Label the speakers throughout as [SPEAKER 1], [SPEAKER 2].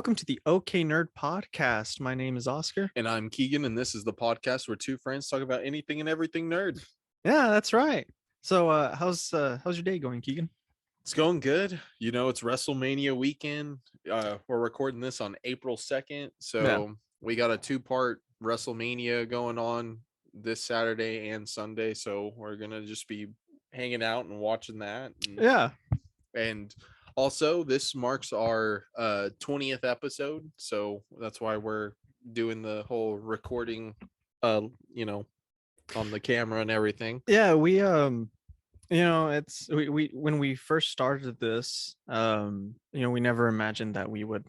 [SPEAKER 1] welcome to the OK Nerd podcast. My name is Oscar.
[SPEAKER 2] And I'm Keegan, and this is the podcast where two friends talk about anything and everything nerd.
[SPEAKER 1] Yeah, that's right. So, how's your day going, Keegan?
[SPEAKER 2] It's going good. You know, it's WrestleMania weekend. We're recording this on April 2nd,
[SPEAKER 1] Yeah.
[SPEAKER 2] so we got a two-part WrestleMania going on this Saturday and Sunday. So we're gonna just be hanging out and watching that.
[SPEAKER 1] Yeah.
[SPEAKER 2] And also, this marks our 20th episode, so that's why we're doing the whole recording, you know, on the camera and everything.
[SPEAKER 1] Yeah, it's we when we first started this, we never imagined that we would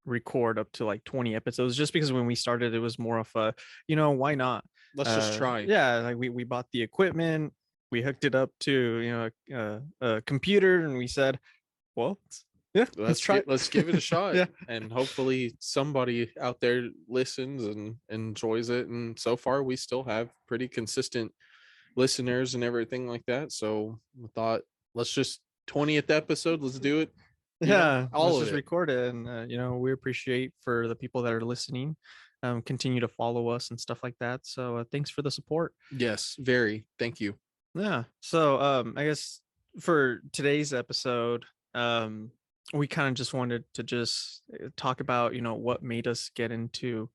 [SPEAKER 1] record up to like 20 episodes just because when we started it was more of a, why not?
[SPEAKER 2] Let's just try.
[SPEAKER 1] Yeah, like we bought the equipment, we hooked it up to, a computer and we said, well, yeah, let's try.
[SPEAKER 2] Let's give it a shot.
[SPEAKER 1] Yeah.
[SPEAKER 2] And hopefully somebody out there listens and enjoys it. And so far we still have pretty consistent listeners and everything like that. So I thought, let's just 20th episode, let's do it.
[SPEAKER 1] Yeah,
[SPEAKER 2] all
[SPEAKER 1] let's
[SPEAKER 2] of
[SPEAKER 1] just
[SPEAKER 2] it.
[SPEAKER 1] record it. And we appreciate for the people that are listening, continue to follow us and stuff like that. So thanks for the support.
[SPEAKER 2] Yes, very. Thank you.
[SPEAKER 1] Yeah. So I guess for today's episode, we kind of just wanted to just talk about, what made us get into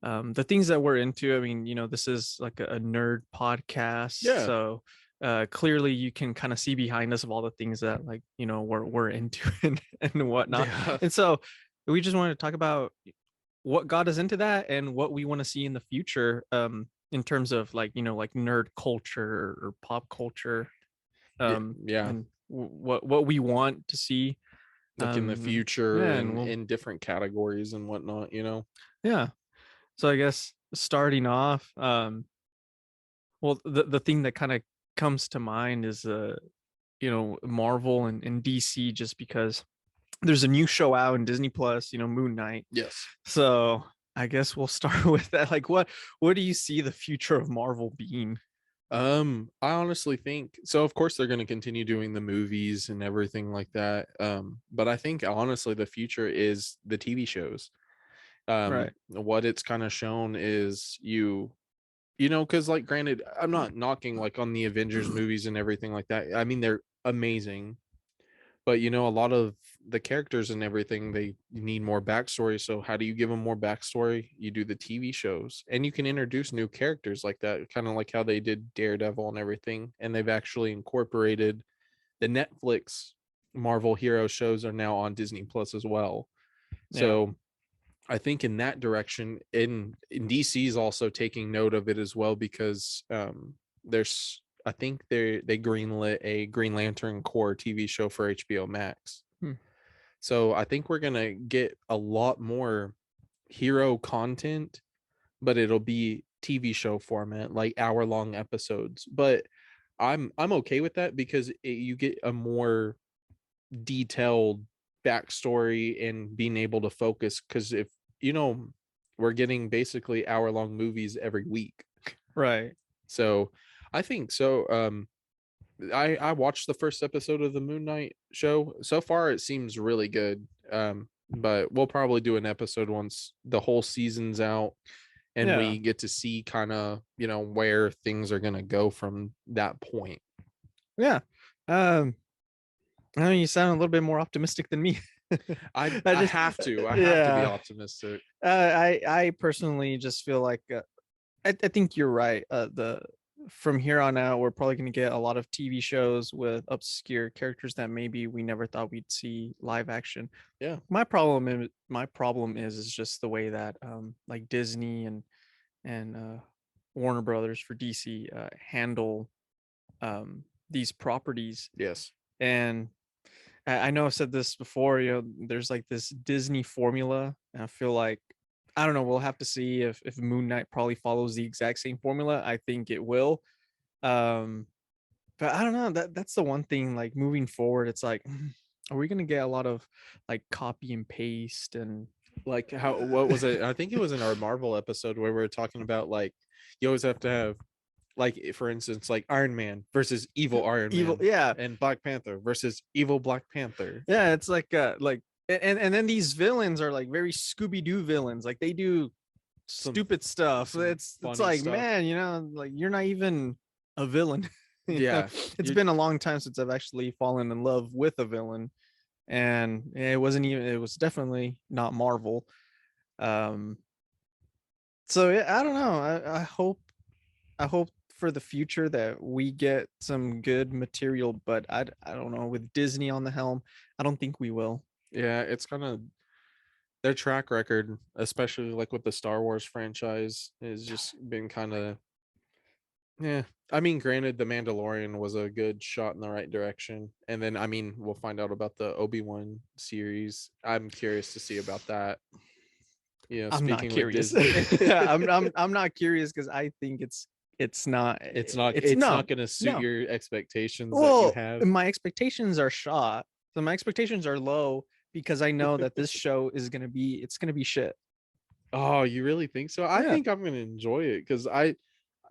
[SPEAKER 1] the things that we're into. I mean, this is like a nerd podcast.
[SPEAKER 2] Yeah.
[SPEAKER 1] So clearly you can kind of see behind us of all the things that we're into and whatnot.
[SPEAKER 2] Yeah.
[SPEAKER 1] And so we just wanted to talk about what got us into that and what we want to see in the future, in terms of like nerd culture or pop culture,
[SPEAKER 2] Yeah.
[SPEAKER 1] and what we want to see
[SPEAKER 2] Like in the future,
[SPEAKER 1] yeah,
[SPEAKER 2] and in different categories and whatnot,
[SPEAKER 1] yeah. So I guess starting off, well, the thing that kind of comes to mind is Marvel and DC, just because there's a new show out in Disney Plus, Moon Knight.
[SPEAKER 2] Yes.
[SPEAKER 1] So I guess we'll start with that. Like, what do you see the future of Marvel being?
[SPEAKER 2] I honestly think so. Of course, they're going to continue doing the movies and everything like that. But I think honestly, the future is the TV shows.
[SPEAKER 1] Right.
[SPEAKER 2] What it's kind of shown is because like, granted, I'm not knocking like on the Avengers movies and everything like that. I mean, they're amazing, but a lot of the characters and everything, they need more backstory. So how do you give them more backstory? You do the TV shows, and you can introduce new characters like that, kind of like how they did Daredevil and everything. And they've actually incorporated the Netflix Marvel hero shows are now on Disney Plus as well.
[SPEAKER 1] Yeah.
[SPEAKER 2] So I think in that direction, in DC is also taking note of it as well, because I think they greenlit a Green Lantern Corps TV show for HBO Max. So I think we're gonna get a lot more hero content, but it'll be TV show format, like hour-long episodes. But I'm okay with that, because you get a more detailed backstory and being able to focus, because if we're getting basically hour-long movies every week.
[SPEAKER 1] Right.
[SPEAKER 2] So I think so. I watched the first episode of the Moon Knight show. So far it seems really good. But we'll probably do an episode once the whole season's out and we get to see kind of where things are gonna go from that point.
[SPEAKER 1] Yeah. I mean, you sound a little bit more optimistic than me.
[SPEAKER 2] I have to be optimistic.
[SPEAKER 1] I personally just feel like I think you're right. From here on out, we're probably going to get a lot of TV shows with obscure characters that maybe we never thought we'd see live action.
[SPEAKER 2] Yeah.
[SPEAKER 1] My problem is just the way that like Disney and Warner Brothers for DC handle these properties.
[SPEAKER 2] Yes.
[SPEAKER 1] And I know I've said this before, there's like this Disney formula, and I feel like, I don't know, we'll have to see if Moon Knight probably follows the exact same formula. I think it will. But I don't know, that's the one thing, like moving forward, it's like, are we going to get a lot of like copy and paste? And
[SPEAKER 2] like, what was it? I think it was in our Marvel episode where we were talking about, like, you always have to have, like, for instance, like Iron Man versus evil Iron Man.
[SPEAKER 1] Yeah.
[SPEAKER 2] And Black Panther versus evil Black Panther.
[SPEAKER 1] Yeah, it's like And then these villains are like very Scooby-Doo villains. Like they do
[SPEAKER 2] Some
[SPEAKER 1] stupid stuff.
[SPEAKER 2] some
[SPEAKER 1] It's
[SPEAKER 2] funny
[SPEAKER 1] like,
[SPEAKER 2] stuff.
[SPEAKER 1] man, like you're not even a villain.
[SPEAKER 2] Yeah,
[SPEAKER 1] It's
[SPEAKER 2] you're
[SPEAKER 1] been a long time since I've actually fallen in love with a villain, and it wasn't even. It was definitely not Marvel. Um, so I don't know. I hope for the future that we get some good material, but I don't know. With Disney on the helm, I don't think we will.
[SPEAKER 2] yeah, it's kind of their track record, especially like with the Star Wars franchise, has just been kind of yeah. I mean, granted, The Mandalorian was a good shot in the right direction, and then I mean, we'll find out about the Obi-Wan series. I'm curious to see about that. You know,
[SPEAKER 1] I'm not
[SPEAKER 2] speaking with
[SPEAKER 1] curious.
[SPEAKER 2] Disney,
[SPEAKER 1] I'm not curious because I think it's not it's
[SPEAKER 2] it's not
[SPEAKER 1] no
[SPEAKER 2] going to suit
[SPEAKER 1] no.
[SPEAKER 2] your expectations that you
[SPEAKER 1] Well,
[SPEAKER 2] have.
[SPEAKER 1] my expectations are shot. So my expectations are low because I know that this show is gonna be shit.
[SPEAKER 2] Oh, you really think so? I
[SPEAKER 1] Yeah.
[SPEAKER 2] think I'm going to enjoy it because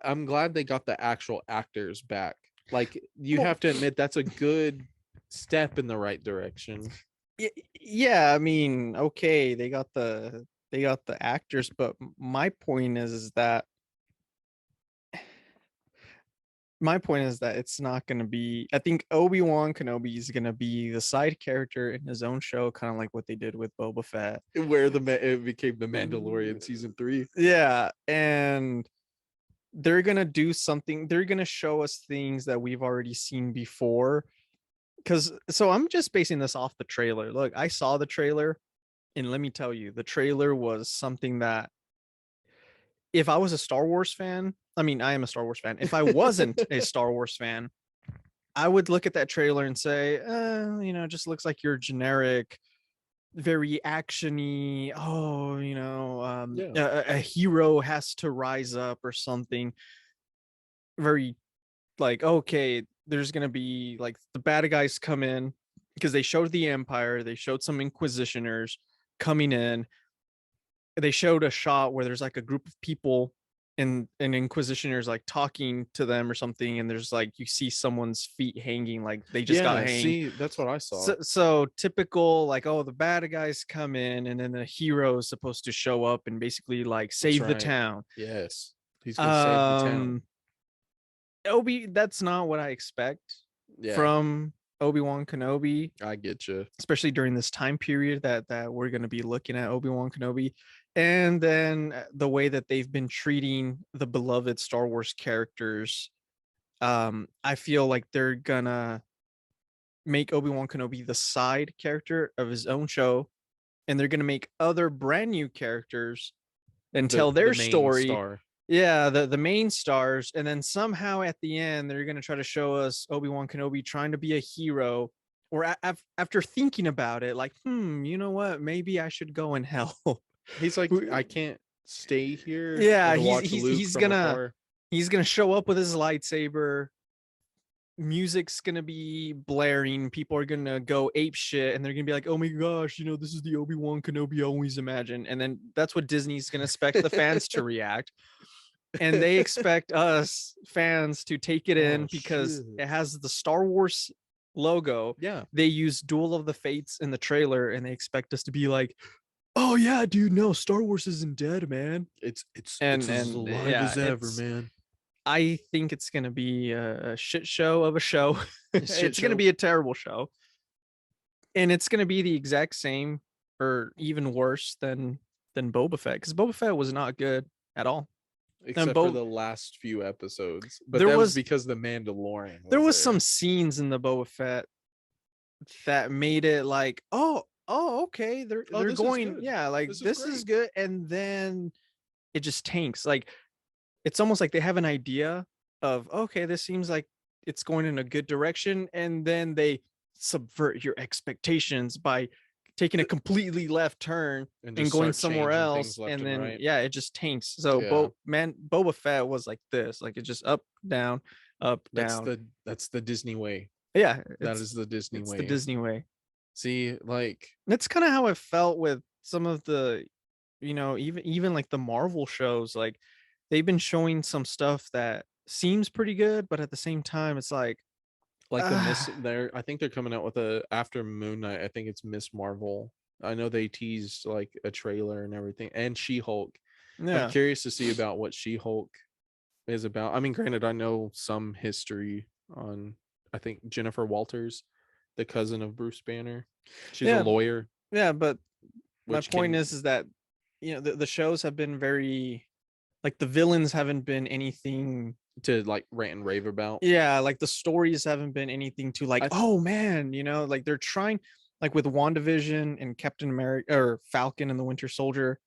[SPEAKER 2] I'm glad they got the actual actors back. Like you
[SPEAKER 1] Well,
[SPEAKER 2] have to admit that's a good step in the right direction.
[SPEAKER 1] yeah. I mean, okay, they got the actors, but my point is that it's not going to be. I think Obi-Wan Kenobi is going to be the side character in his own show, kind of like what they did with Boba Fett.
[SPEAKER 2] Where it became the Mandalorian season 3.
[SPEAKER 1] Yeah, and they're going to do something. They're going to show us things that we've already seen before. Because so I'm just basing this off the trailer. Look, I saw the trailer, and let me tell you, the trailer was something that if I was a Star Wars fan, I mean, I am a Star Wars fan. If I wasn't a Star Wars fan, I would look at that trailer and say, it just looks like your generic, very actiony. Oh,
[SPEAKER 2] Yeah.
[SPEAKER 1] a hero has to rise up or something. Very like, okay, there's gonna be like the bad guys come in because they showed the Empire, they showed some Inquisitioners coming in, they showed a shot where there's like a group of people and Inquisitioners like talking to them or something, and there's like you see someone's feet hanging, like they just got
[SPEAKER 2] Yeah,
[SPEAKER 1] hanged.
[SPEAKER 2] see, that's what I saw.
[SPEAKER 1] So typical, like, oh, the bad guys come in and then the hero is supposed to show up and basically like
[SPEAKER 2] That's
[SPEAKER 1] save the
[SPEAKER 2] right.
[SPEAKER 1] town.
[SPEAKER 2] Yes. He's going to save the town.
[SPEAKER 1] Um Obi, that's not what I expect
[SPEAKER 2] Yeah,
[SPEAKER 1] from Obi-Wan Kenobi,
[SPEAKER 2] I get you.
[SPEAKER 1] especially during this time period that we're going to be looking at Obi-Wan Kenobi. And then the way that they've been treating the beloved Star Wars characters, I feel like they're gonna make Obi-Wan Kenobi the side character of his own show, and they're gonna make other brand new characters and tell
[SPEAKER 2] The
[SPEAKER 1] their
[SPEAKER 2] main
[SPEAKER 1] story.
[SPEAKER 2] star.
[SPEAKER 1] Yeah, the main stars, and then somehow at the end they're gonna try to show us Obi-Wan Kenobi trying to be a hero, or after thinking about it, like, you know what? Maybe I should go and help.
[SPEAKER 2] He's like, I can't stay here
[SPEAKER 1] Yeah,
[SPEAKER 2] and watch Luke
[SPEAKER 1] he's
[SPEAKER 2] from
[SPEAKER 1] gonna
[SPEAKER 2] afar.
[SPEAKER 1] show up with his lightsaber. Music's gonna be blaring. People are gonna go ape shit, and they're gonna be like, "Oh my gosh, this is the Obi-Wan Kenobi I always imagined." And then that's what Disney's gonna expect the fans to react, and they expect us fans to take it
[SPEAKER 2] Oh
[SPEAKER 1] in because
[SPEAKER 2] shit.
[SPEAKER 1] it has the Star Wars logo.
[SPEAKER 2] Yeah.
[SPEAKER 1] They use Duel of the Fates in the trailer, and they expect us to be like, "Oh yeah, dude, no, Star Wars isn't dead, man."
[SPEAKER 2] It's as
[SPEAKER 1] And
[SPEAKER 2] alive
[SPEAKER 1] yeah,
[SPEAKER 2] as ever, man.
[SPEAKER 1] I think it's gonna be a shit show of a show.
[SPEAKER 2] Shit
[SPEAKER 1] It's gonna
[SPEAKER 2] show.
[SPEAKER 1] be a terrible show, and it's gonna be the exact same or even worse than Boba Fett, because Boba Fett was not good at all. And
[SPEAKER 2] Except for the last few episodes. But
[SPEAKER 1] there
[SPEAKER 2] that was
[SPEAKER 1] was
[SPEAKER 2] because the Mandalorian
[SPEAKER 1] there
[SPEAKER 2] was
[SPEAKER 1] was some
[SPEAKER 2] there.
[SPEAKER 1] scenes in the Boba Fett that made it like, oh, okay,
[SPEAKER 2] Oh,
[SPEAKER 1] they're
[SPEAKER 2] this is
[SPEAKER 1] going,
[SPEAKER 2] good.
[SPEAKER 1] yeah, like
[SPEAKER 2] This is
[SPEAKER 1] this is
[SPEAKER 2] great.
[SPEAKER 1] good, and then it just tanks. Like it's almost like they have an idea of, okay, this seems like it's going in a good direction, and then they subvert your expectations by taking a completely left turn
[SPEAKER 2] And
[SPEAKER 1] and
[SPEAKER 2] just
[SPEAKER 1] going
[SPEAKER 2] start
[SPEAKER 1] somewhere
[SPEAKER 2] changing
[SPEAKER 1] else,
[SPEAKER 2] things left
[SPEAKER 1] and
[SPEAKER 2] and
[SPEAKER 1] then
[SPEAKER 2] right.
[SPEAKER 1] yeah, it just tanks. So
[SPEAKER 2] Yeah.
[SPEAKER 1] Boba Fett was like this, like it's just up, down, up,
[SPEAKER 2] That's
[SPEAKER 1] down.
[SPEAKER 2] the Disney way.
[SPEAKER 1] Yeah,
[SPEAKER 2] That is the Disney
[SPEAKER 1] it's the
[SPEAKER 2] way.
[SPEAKER 1] Disney way.
[SPEAKER 2] See, like
[SPEAKER 1] That's kind of how it felt with some of the, even like the Marvel shows. Like they've been showing some stuff that seems pretty good, but at the same time, it's
[SPEAKER 2] the Miss
[SPEAKER 1] uh,
[SPEAKER 2] they're I think they're coming out with a after Moon Knight. I think it's Miss Marvel. I know they teased like a trailer and everything, and She-Hulk. I'm
[SPEAKER 1] Yeah.
[SPEAKER 2] curious to see about what She-Hulk is about. I mean, granted, I know some history on, I think, Jennifer Walters, the cousin of Bruce Banner. She's a
[SPEAKER 1] Yeah.
[SPEAKER 2] lawyer,
[SPEAKER 1] Yeah, but my
[SPEAKER 2] which
[SPEAKER 1] point
[SPEAKER 2] can
[SPEAKER 1] is that the shows have been very like the villains haven't been anything.
[SPEAKER 2] to like rant and rave about.
[SPEAKER 1] Yeah, like the stories haven't been anything to like,
[SPEAKER 2] I
[SPEAKER 1] oh man, like they're trying like with WandaVision and Captain America or Falcon and the Winter Soldier,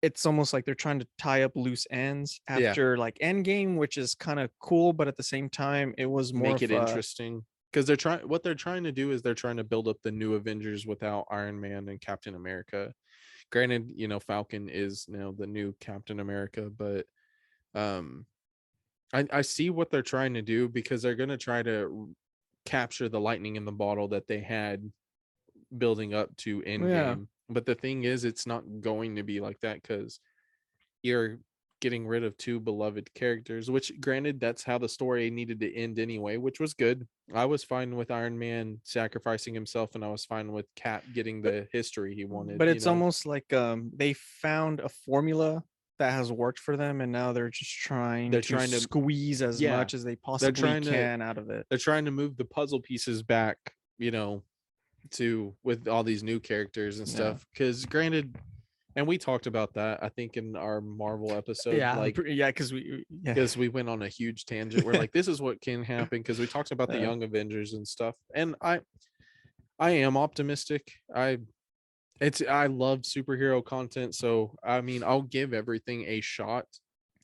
[SPEAKER 1] it's almost like they're trying to tie up loose ends
[SPEAKER 2] Yeah,
[SPEAKER 1] after like Endgame, which is kind of cool, but at the same time, it was more
[SPEAKER 2] make
[SPEAKER 1] of
[SPEAKER 2] it
[SPEAKER 1] a
[SPEAKER 2] interesting because they're trying. What they're trying to do is they're trying to build up the new Avengers without Iron Man and Captain America. Granted, Falcon is now the new Captain America, but um, I see what they're trying to do because they're gonna try to capture the lightning in the bottle that they had building up to
[SPEAKER 1] yeah.
[SPEAKER 2] Endgame. But the thing is, it's not going to be like that because you're getting rid of two beloved characters, which granted, that's how the story needed to end anyway, which was good. I was fine with Iron Man sacrificing himself, and I was fine with Cap getting
[SPEAKER 1] But
[SPEAKER 2] the history he wanted,
[SPEAKER 1] but it's almost like they found a formula that has worked for them and now they're just trying
[SPEAKER 2] They're
[SPEAKER 1] to
[SPEAKER 2] trying to,
[SPEAKER 1] squeeze as
[SPEAKER 2] yeah,
[SPEAKER 1] much as they
[SPEAKER 2] they're
[SPEAKER 1] possibly
[SPEAKER 2] trying to
[SPEAKER 1] can out of it.
[SPEAKER 2] they're trying to move the puzzle pieces back, to with all these new characters and
[SPEAKER 1] Yeah.
[SPEAKER 2] stuff. Because granted, and we talked about that, I think, in our Marvel episode,
[SPEAKER 1] Yeah,
[SPEAKER 2] like
[SPEAKER 1] yeah, because we yeah.
[SPEAKER 2] because we went on a huge tangent. We're like, this is what can happen because we talked about the
[SPEAKER 1] uh,
[SPEAKER 2] Young Avengers and stuff, and I am optimistic. I love superhero content, so I mean, I'll give everything a shot.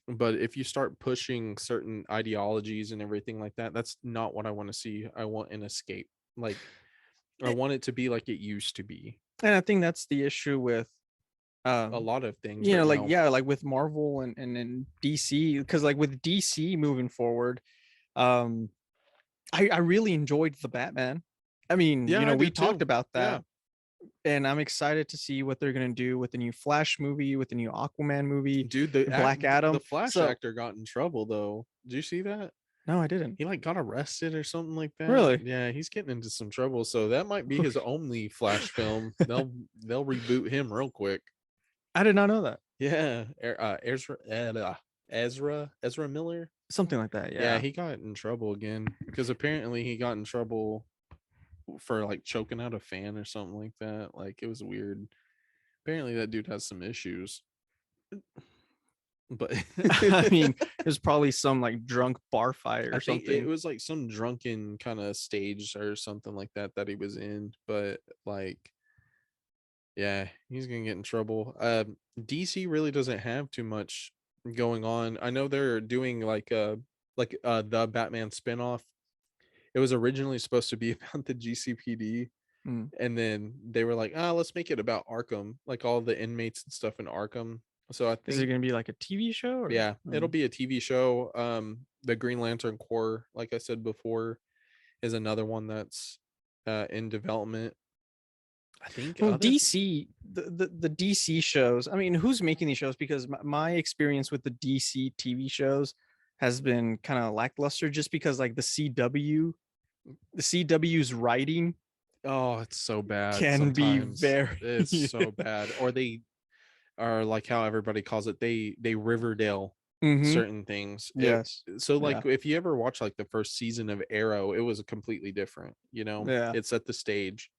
[SPEAKER 2] But if you start pushing certain ideologies and everything like that, that's not what I want to see. I want an escape. Like I
[SPEAKER 1] it,
[SPEAKER 2] want it to be like it used to be.
[SPEAKER 1] and I think that's the issue with
[SPEAKER 2] A
[SPEAKER 1] um
[SPEAKER 2] lot of things right
[SPEAKER 1] like
[SPEAKER 2] now.
[SPEAKER 1] yeah, like with Marvel and DC, because like with DC moving forward, um I really enjoyed the Batman. I mean,
[SPEAKER 2] Yeah, I
[SPEAKER 1] we
[SPEAKER 2] did
[SPEAKER 1] talked
[SPEAKER 2] too.
[SPEAKER 1] about
[SPEAKER 2] Yeah,
[SPEAKER 1] that, and I'm excited to see what they're gonna do with the new Flash movie, with the new Aquaman movie,
[SPEAKER 2] dude,
[SPEAKER 1] Black
[SPEAKER 2] the
[SPEAKER 1] Adam.
[SPEAKER 2] Flash
[SPEAKER 1] So
[SPEAKER 2] actor got in trouble though. Did you see that?
[SPEAKER 1] no, I didn't.
[SPEAKER 2] He like got arrested or something like that.
[SPEAKER 1] Really?
[SPEAKER 2] Yeah, he's getting into some trouble. So that might be his only Flash film. They'll reboot him real quick.
[SPEAKER 1] I did not know that.
[SPEAKER 2] Yeah, Ezra Miller.
[SPEAKER 1] Something like that.
[SPEAKER 2] Yeah,
[SPEAKER 1] Yeah.
[SPEAKER 2] he got in trouble again because apparently he got in trouble for like choking out a fan or something like that. Like it was weird. Apparently that dude has some issues. But
[SPEAKER 1] I mean, there's probably some like drunk bar fight
[SPEAKER 2] I
[SPEAKER 1] or
[SPEAKER 2] think it
[SPEAKER 1] something.
[SPEAKER 2] was like some drunken kind of stage or something like that he was in. But like, yeah, he's gonna get in trouble. DC really doesn't have too much going on. I know they're doing like the Batman spinoff. It was originally supposed to be about the GCPD,
[SPEAKER 1] Hmm.
[SPEAKER 2] and then they were like, "Ah, let's make it about Arkham, like all the inmates and stuff in Arkham." So I
[SPEAKER 1] Is it
[SPEAKER 2] think,
[SPEAKER 1] going to be like a TV show or?
[SPEAKER 2] yeah, it'll be a TV show. The Green Lantern Corps, like I said before, is another one that's in development. I think
[SPEAKER 1] Well,
[SPEAKER 2] other
[SPEAKER 1] DC, the DC shows. I mean, who's making these shows? Because my experience with the DC TV shows has been kind of lackluster, just because like the CW's writing
[SPEAKER 2] Oh, it's so bad
[SPEAKER 1] can be
[SPEAKER 2] sometimes.
[SPEAKER 1] very.
[SPEAKER 2] It's so bad. Or they are like how everybody calls it. They Riverdale
[SPEAKER 1] Mm-hmm.
[SPEAKER 2] certain things.
[SPEAKER 1] Yes.
[SPEAKER 2] So
[SPEAKER 1] Yeah.
[SPEAKER 2] like if you ever watch like the first season of Arrow, it was a completely different,
[SPEAKER 1] Yeah.
[SPEAKER 2] it set the stage.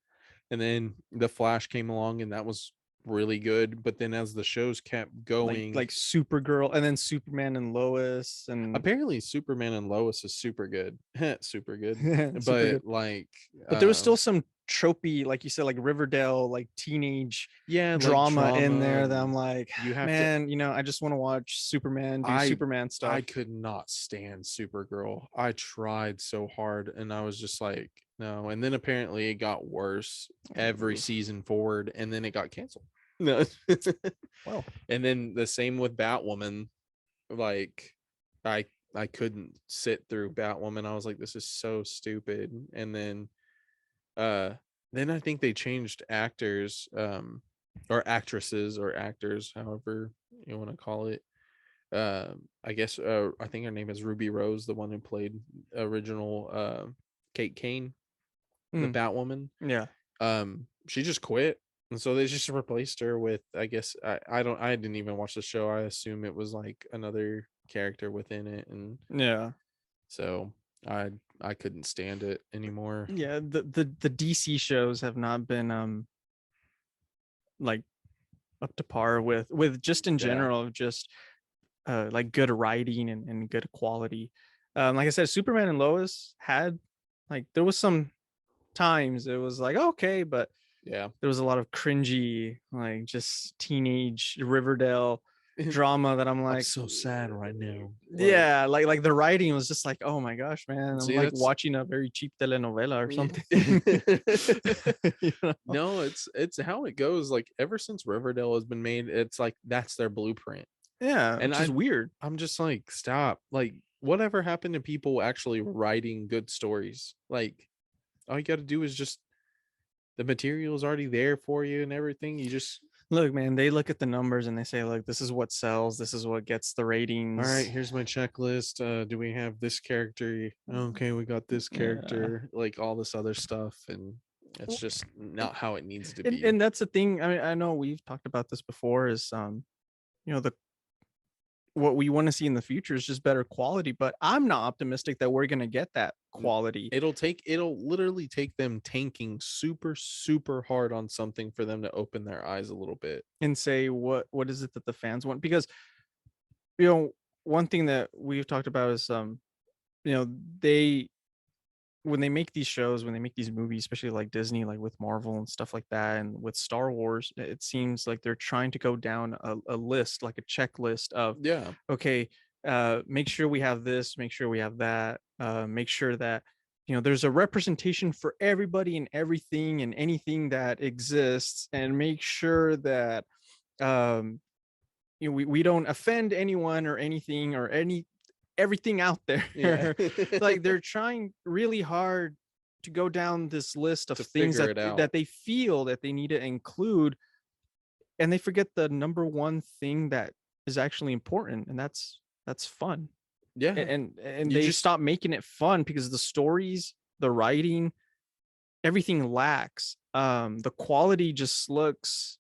[SPEAKER 2] And then the Flash came along and that was really good. But then as the shows kept going,
[SPEAKER 1] Like Supergirl and then Superman and Lois and
[SPEAKER 2] apparently Superman and Lois is super good. Super good.
[SPEAKER 1] super
[SPEAKER 2] But
[SPEAKER 1] good.
[SPEAKER 2] like
[SPEAKER 1] But there was still some tropey, like you said, like Riverdale, like teenage
[SPEAKER 2] yeah, like
[SPEAKER 1] drama in
[SPEAKER 2] drama,
[SPEAKER 1] there that I'm
[SPEAKER 2] and
[SPEAKER 1] like,
[SPEAKER 2] you have to
[SPEAKER 1] man, I just want to watch Superman do
[SPEAKER 2] I
[SPEAKER 1] Superman
[SPEAKER 2] I
[SPEAKER 1] stuff.
[SPEAKER 2] could not stand Supergirl. I tried so hard and I was just like, no. And then apparently it got worse every
[SPEAKER 1] Oof.
[SPEAKER 2] season forward and then it got canceled. No.
[SPEAKER 1] Well,
[SPEAKER 2] And then the same with Batwoman. Like I I couldn't sit through Batwoman. I was like, this is so stupid. And uh then I think they changed actors, or actresses or actors, however you want to call it. I guess I think her name is Ruby Rose, the one who played original Kate Kane, the
[SPEAKER 1] hmm,
[SPEAKER 2] Batwoman.
[SPEAKER 1] yeah.
[SPEAKER 2] She just quit. And so they just replaced her with, I guess, I didn't even watch the show. I assume it was like another character within it, and
[SPEAKER 1] Yeah.
[SPEAKER 2] so I I couldn't stand it anymore.
[SPEAKER 1] Yeah, the DC shows have not been like up to par with just in
[SPEAKER 2] Yeah.
[SPEAKER 1] general, just like good writing and good quality. Like I said, Superman and Lois had like there was some times it was like okay, but
[SPEAKER 2] Yeah.
[SPEAKER 1] there was a lot of cringy, like just teenage Riverdale drama that I'm
[SPEAKER 2] I'm
[SPEAKER 1] like,
[SPEAKER 2] so sad right now. Like,
[SPEAKER 1] yeah, like the writing was just like, oh my gosh, man, I'm
[SPEAKER 2] see,
[SPEAKER 1] like
[SPEAKER 2] that's
[SPEAKER 1] watching a very cheap telenovela or
[SPEAKER 2] yeah.
[SPEAKER 1] something. You know?
[SPEAKER 2] No, it's how it goes. Like ever since Riverdale has been made, it's like that's their blueprint.
[SPEAKER 1] Yeah,
[SPEAKER 2] And
[SPEAKER 1] which is weird.
[SPEAKER 2] I'm just like, stop. Like, whatever happened to people actually writing good stories? Like, all you got to do is just the material is already there for you and everything. You just,
[SPEAKER 1] Look, man, they look at the numbers and they say, look, this is what sells, this is what gets the
[SPEAKER 2] all right,
[SPEAKER 1] ratings.
[SPEAKER 2] here's my checklist. Do we have this character? Okay, we got this
[SPEAKER 1] Yeah.
[SPEAKER 2] character, like all this other stuff. And it's just
[SPEAKER 1] And,
[SPEAKER 2] not how it needs to
[SPEAKER 1] and
[SPEAKER 2] be.
[SPEAKER 1] and that's the thing. I mean, I know we've talked about this before, is the what we want to see in the future is just better quality, but I'm not optimistic that we're gonna get that
[SPEAKER 2] N-
[SPEAKER 1] quality
[SPEAKER 2] it'll literally take them tanking super, super hard on something for them to open their eyes a little bit.
[SPEAKER 1] and say what is it that the fans want. Because you know, one thing that we've talked about is you know, they when they make these shows, when they make these movies, especially like Disney, like with Marvel and stuff like that, and with Star Wars, it seems like they're trying to go down a list, like a checklist of,
[SPEAKER 2] Yeah.
[SPEAKER 1] okay, make sure we have this, make sure we have that, make sure that there's a representation for everybody and everything and anything that exists, and make sure that um, we don't offend anyone or anything or everything out
[SPEAKER 2] Yeah.
[SPEAKER 1] there. Like they're trying really hard to go down this list of
[SPEAKER 2] To
[SPEAKER 1] things
[SPEAKER 2] figure
[SPEAKER 1] that
[SPEAKER 2] it out.
[SPEAKER 1] that they feel that they need to include, and they forget the number one thing that is actually important, and that's fun.
[SPEAKER 2] Yeah.
[SPEAKER 1] And
[SPEAKER 2] You
[SPEAKER 1] they
[SPEAKER 2] just
[SPEAKER 1] stop making it fun because the stories, the writing, everything lacks. The quality just looks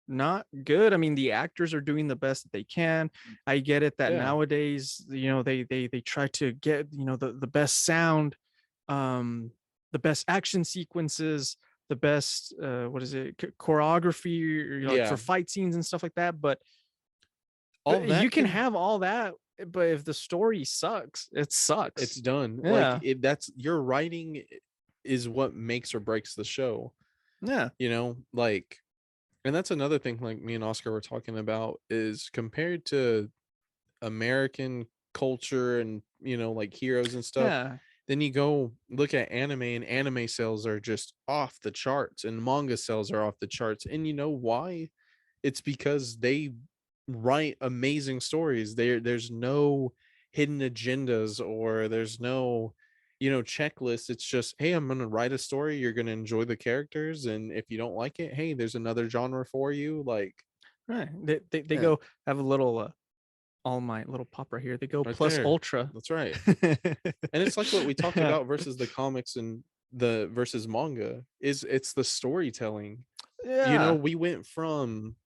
[SPEAKER 1] not good. I mean, the actors are doing the best that they can. I get it that
[SPEAKER 2] yeah.
[SPEAKER 1] nowadays, they try to get, the best sound, um, the best action sequences, the best what is it, choreography, like for
[SPEAKER 2] Yeah.
[SPEAKER 1] fight scenes and stuff like that. But
[SPEAKER 2] All
[SPEAKER 1] you
[SPEAKER 2] that
[SPEAKER 1] can
[SPEAKER 2] can
[SPEAKER 1] have all that, but if the story sucks, it
[SPEAKER 2] it's
[SPEAKER 1] sucks.
[SPEAKER 2] done. Like
[SPEAKER 1] Yeah,
[SPEAKER 2] that's your writing is what makes or breaks the show,
[SPEAKER 1] yeah,
[SPEAKER 2] like, and that's another thing like me and Oscar were talking about is compared to American culture and like heroes and stuff.
[SPEAKER 1] yeah.
[SPEAKER 2] Then you go look at anime, and anime sales are just off the charts, and manga sales are off the charts. And you know why? It's because they write amazing stories. There's no hidden agendas, or there's no checklist. It's just, hey, I'm gonna write a story. You're gonna enjoy the characters, and if you don't like it, hey, there's another genre for you. Like,
[SPEAKER 1] Right. They
[SPEAKER 2] yeah,
[SPEAKER 1] go have a little all my little pop right here. They go
[SPEAKER 2] right
[SPEAKER 1] plus
[SPEAKER 2] there.
[SPEAKER 1] ultra.
[SPEAKER 2] That's right. And it's like what we talked
[SPEAKER 1] Yeah.
[SPEAKER 2] about versus the comics and the versus manga is it's the storytelling.
[SPEAKER 1] Yeah,
[SPEAKER 2] We went from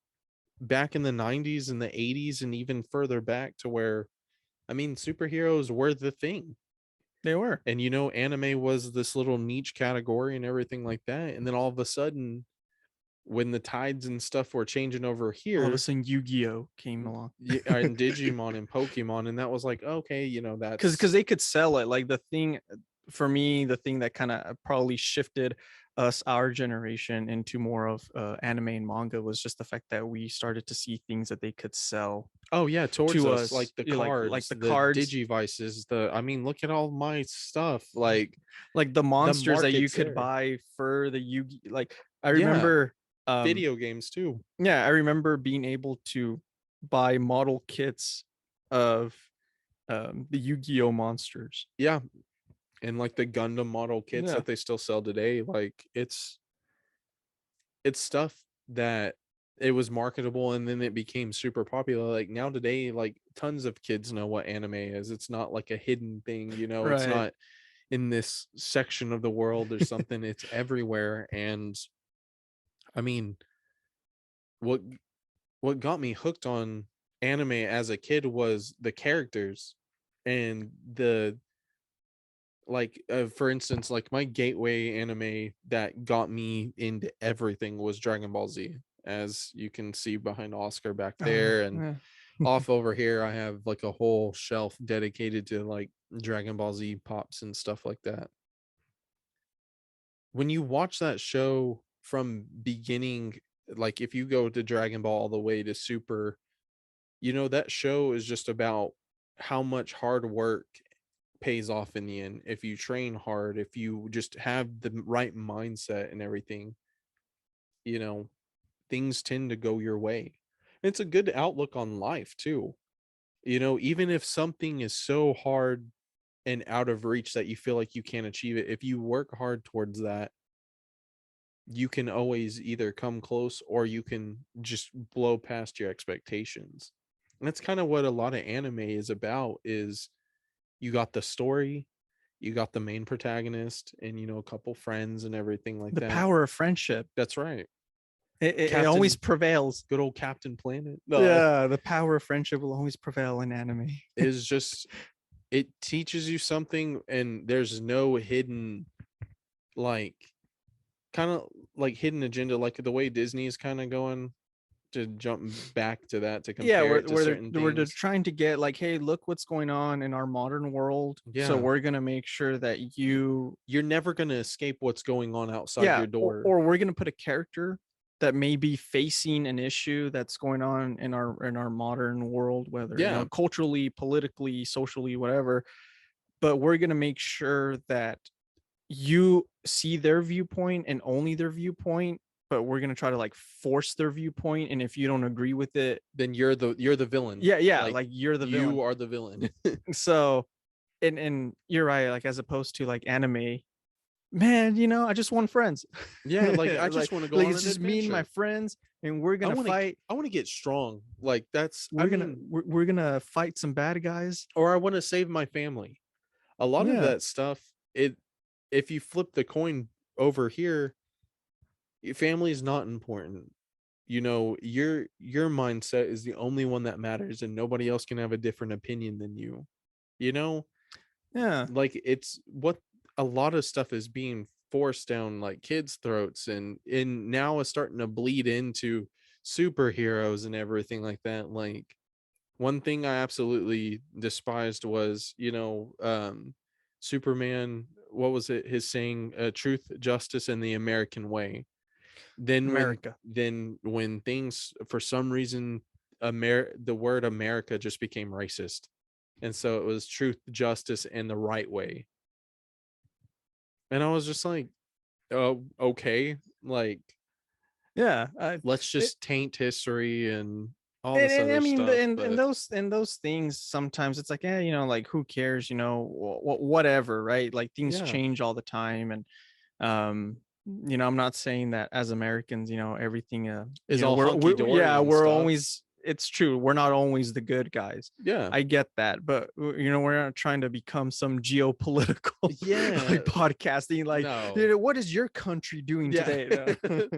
[SPEAKER 2] back in the 90s and the 80s and even further back to where, I mean, superheroes were the thing.
[SPEAKER 1] they were.
[SPEAKER 2] And anime was this little niche category and everything like that. And then all of a sudden, when the tides and stuff were changing over
[SPEAKER 1] All of a
[SPEAKER 2] here,
[SPEAKER 1] sudden Yu-Gi-Oh came along.
[SPEAKER 2] yeah, and Digimon and Pokemon, and that was like, okay,
[SPEAKER 1] Because
[SPEAKER 2] that's
[SPEAKER 1] they could sell it. Like the thing for me, the thing that kind of probably shifted us, our generation, into more of anime and manga was just the fact that we started to see things that they could sell
[SPEAKER 2] oh yeah, towards
[SPEAKER 1] to
[SPEAKER 2] us, like
[SPEAKER 1] us.
[SPEAKER 2] the
[SPEAKER 1] Like
[SPEAKER 2] cards,
[SPEAKER 1] the
[SPEAKER 2] the
[SPEAKER 1] cards,
[SPEAKER 2] digivices, I mean, look at all my stuff, like
[SPEAKER 1] like the
[SPEAKER 2] the
[SPEAKER 1] monsters that you
[SPEAKER 2] markets
[SPEAKER 1] could
[SPEAKER 2] there.
[SPEAKER 1] buy for the Yu-Gi. Like I
[SPEAKER 2] Yeah,
[SPEAKER 1] remember
[SPEAKER 2] video games too.
[SPEAKER 1] yeah, I remember being able to buy model kits of the Yu-Gi-Oh monsters.
[SPEAKER 2] Yeah, and like the Gundam model kits
[SPEAKER 1] Yeah.
[SPEAKER 2] that they still sell today, like it's stuff that it was marketable and then it became super popular. Like now today, like tons of kids know what anime is. It's not like a hidden thing, it's
[SPEAKER 1] Right.
[SPEAKER 2] not in this section of the world or something. It's everywhere. And I mean, what what got me hooked on anime as a kid was the characters and the like for instance, like my gateway anime that got me into everything was Dragon Ball Z, as you can see behind Oscar back
[SPEAKER 1] Oh,
[SPEAKER 2] there. And
[SPEAKER 1] yeah.
[SPEAKER 2] off over here I have like a whole shelf dedicated to like Dragon Ball Z pops and stuff like that. When you watch that show from beginning, like if you go to Dragon Ball all the way to Super, that show is just about how much hard work pays off in the end. If you train hard, if you just have the right mindset and everything, you know, things tend to go your way. It's a good outlook on life too. Even if something is so hard and out of reach that you feel like you can't achieve it, if you work hard towards that, you can always either come close or you can just blow past your expectations. And that's kind of what a lot of anime is about, is you got the story, you got the main protagonist and a couple friends and everything like
[SPEAKER 1] The
[SPEAKER 2] that.
[SPEAKER 1] power of friendship.
[SPEAKER 2] That's right.
[SPEAKER 1] It always
[SPEAKER 2] Captain
[SPEAKER 1] prevails.
[SPEAKER 2] Good old Captain Planet. No,
[SPEAKER 1] Yeah, the power of friendship will always prevail in anime.
[SPEAKER 2] is just, it teaches you something, and there's no hidden, like, kind of like hidden agenda, like the way Disney is kind of going to jump back to that to
[SPEAKER 1] Yeah,
[SPEAKER 2] compare it to certain
[SPEAKER 1] where they're
[SPEAKER 2] things.
[SPEAKER 1] trying to get like, hey, look what's going on in our modern world. So
[SPEAKER 2] Yeah,
[SPEAKER 1] we're gonna make sure that you,
[SPEAKER 2] you're never going to escape what's going on outside
[SPEAKER 1] yeah,
[SPEAKER 2] your door.
[SPEAKER 1] or we're gonna put a character that may be facing an issue that's going on in our modern world, whether
[SPEAKER 2] Yeah,
[SPEAKER 1] culturally, politically, socially, whatever. But we're gonna make sure that you see their viewpoint and only their viewpoint, but we're gonna try to like force their viewpoint. And if you don't agree with it,
[SPEAKER 2] then you're the villain.
[SPEAKER 1] yeah,
[SPEAKER 2] Like,
[SPEAKER 1] like you're the
[SPEAKER 2] you
[SPEAKER 1] villain.
[SPEAKER 2] are the villain.
[SPEAKER 1] So, and you're right, like as opposed to like anime, man, I just want friends.
[SPEAKER 2] Yeah, like I
[SPEAKER 1] like
[SPEAKER 2] just want to go
[SPEAKER 1] like
[SPEAKER 2] on
[SPEAKER 1] it's
[SPEAKER 2] an
[SPEAKER 1] just me and my
[SPEAKER 2] adventure.
[SPEAKER 1] friends, and we're
[SPEAKER 2] I
[SPEAKER 1] gonna
[SPEAKER 2] want to
[SPEAKER 1] fight.
[SPEAKER 2] I want to get strong. Like that's I
[SPEAKER 1] We're gonna
[SPEAKER 2] mean,
[SPEAKER 1] we're gonna fight some bad guys.
[SPEAKER 2] or I want to save my family. A lot of
[SPEAKER 1] Yeah,
[SPEAKER 2] that stuff, it if you flip the coin over here, your family is not important. Your mindset is the only one that matters, and nobody else can have a different opinion than you. You know,
[SPEAKER 1] yeah,
[SPEAKER 2] like it's what a lot of stuff is being forced down like kids' throats, and now is starting to bleed into superheroes and everything like that. Like one thing I absolutely despised was, Superman, what was it, his saying, truth, justice, and the American way. Then
[SPEAKER 1] America.
[SPEAKER 2] when things for some reason, the word America just became racist. And so it was truth, justice, and the right way. And I was just like, oh, okay. Like,
[SPEAKER 1] Yeah,
[SPEAKER 2] let's
[SPEAKER 1] it,
[SPEAKER 2] just taint history and all this
[SPEAKER 1] and I
[SPEAKER 2] other
[SPEAKER 1] mean,
[SPEAKER 2] stuff.
[SPEAKER 1] and
[SPEAKER 2] But
[SPEAKER 1] those things sometimes it's like, like who cares, whatever, right? Like things
[SPEAKER 2] yeah,
[SPEAKER 1] change all the time, and I'm not saying that as Americans, everything,
[SPEAKER 2] is all hunky
[SPEAKER 1] we're
[SPEAKER 2] dory
[SPEAKER 1] yeah,
[SPEAKER 2] and
[SPEAKER 1] we're
[SPEAKER 2] stuff.
[SPEAKER 1] always. It's true. We're not always the good guys.
[SPEAKER 2] Yeah.
[SPEAKER 1] I get that, but we're not trying to become some geopolitical
[SPEAKER 2] Yeah.
[SPEAKER 1] like podcasting. Like,
[SPEAKER 2] No.
[SPEAKER 1] what is your country doing
[SPEAKER 2] Yeah.
[SPEAKER 1] today? No.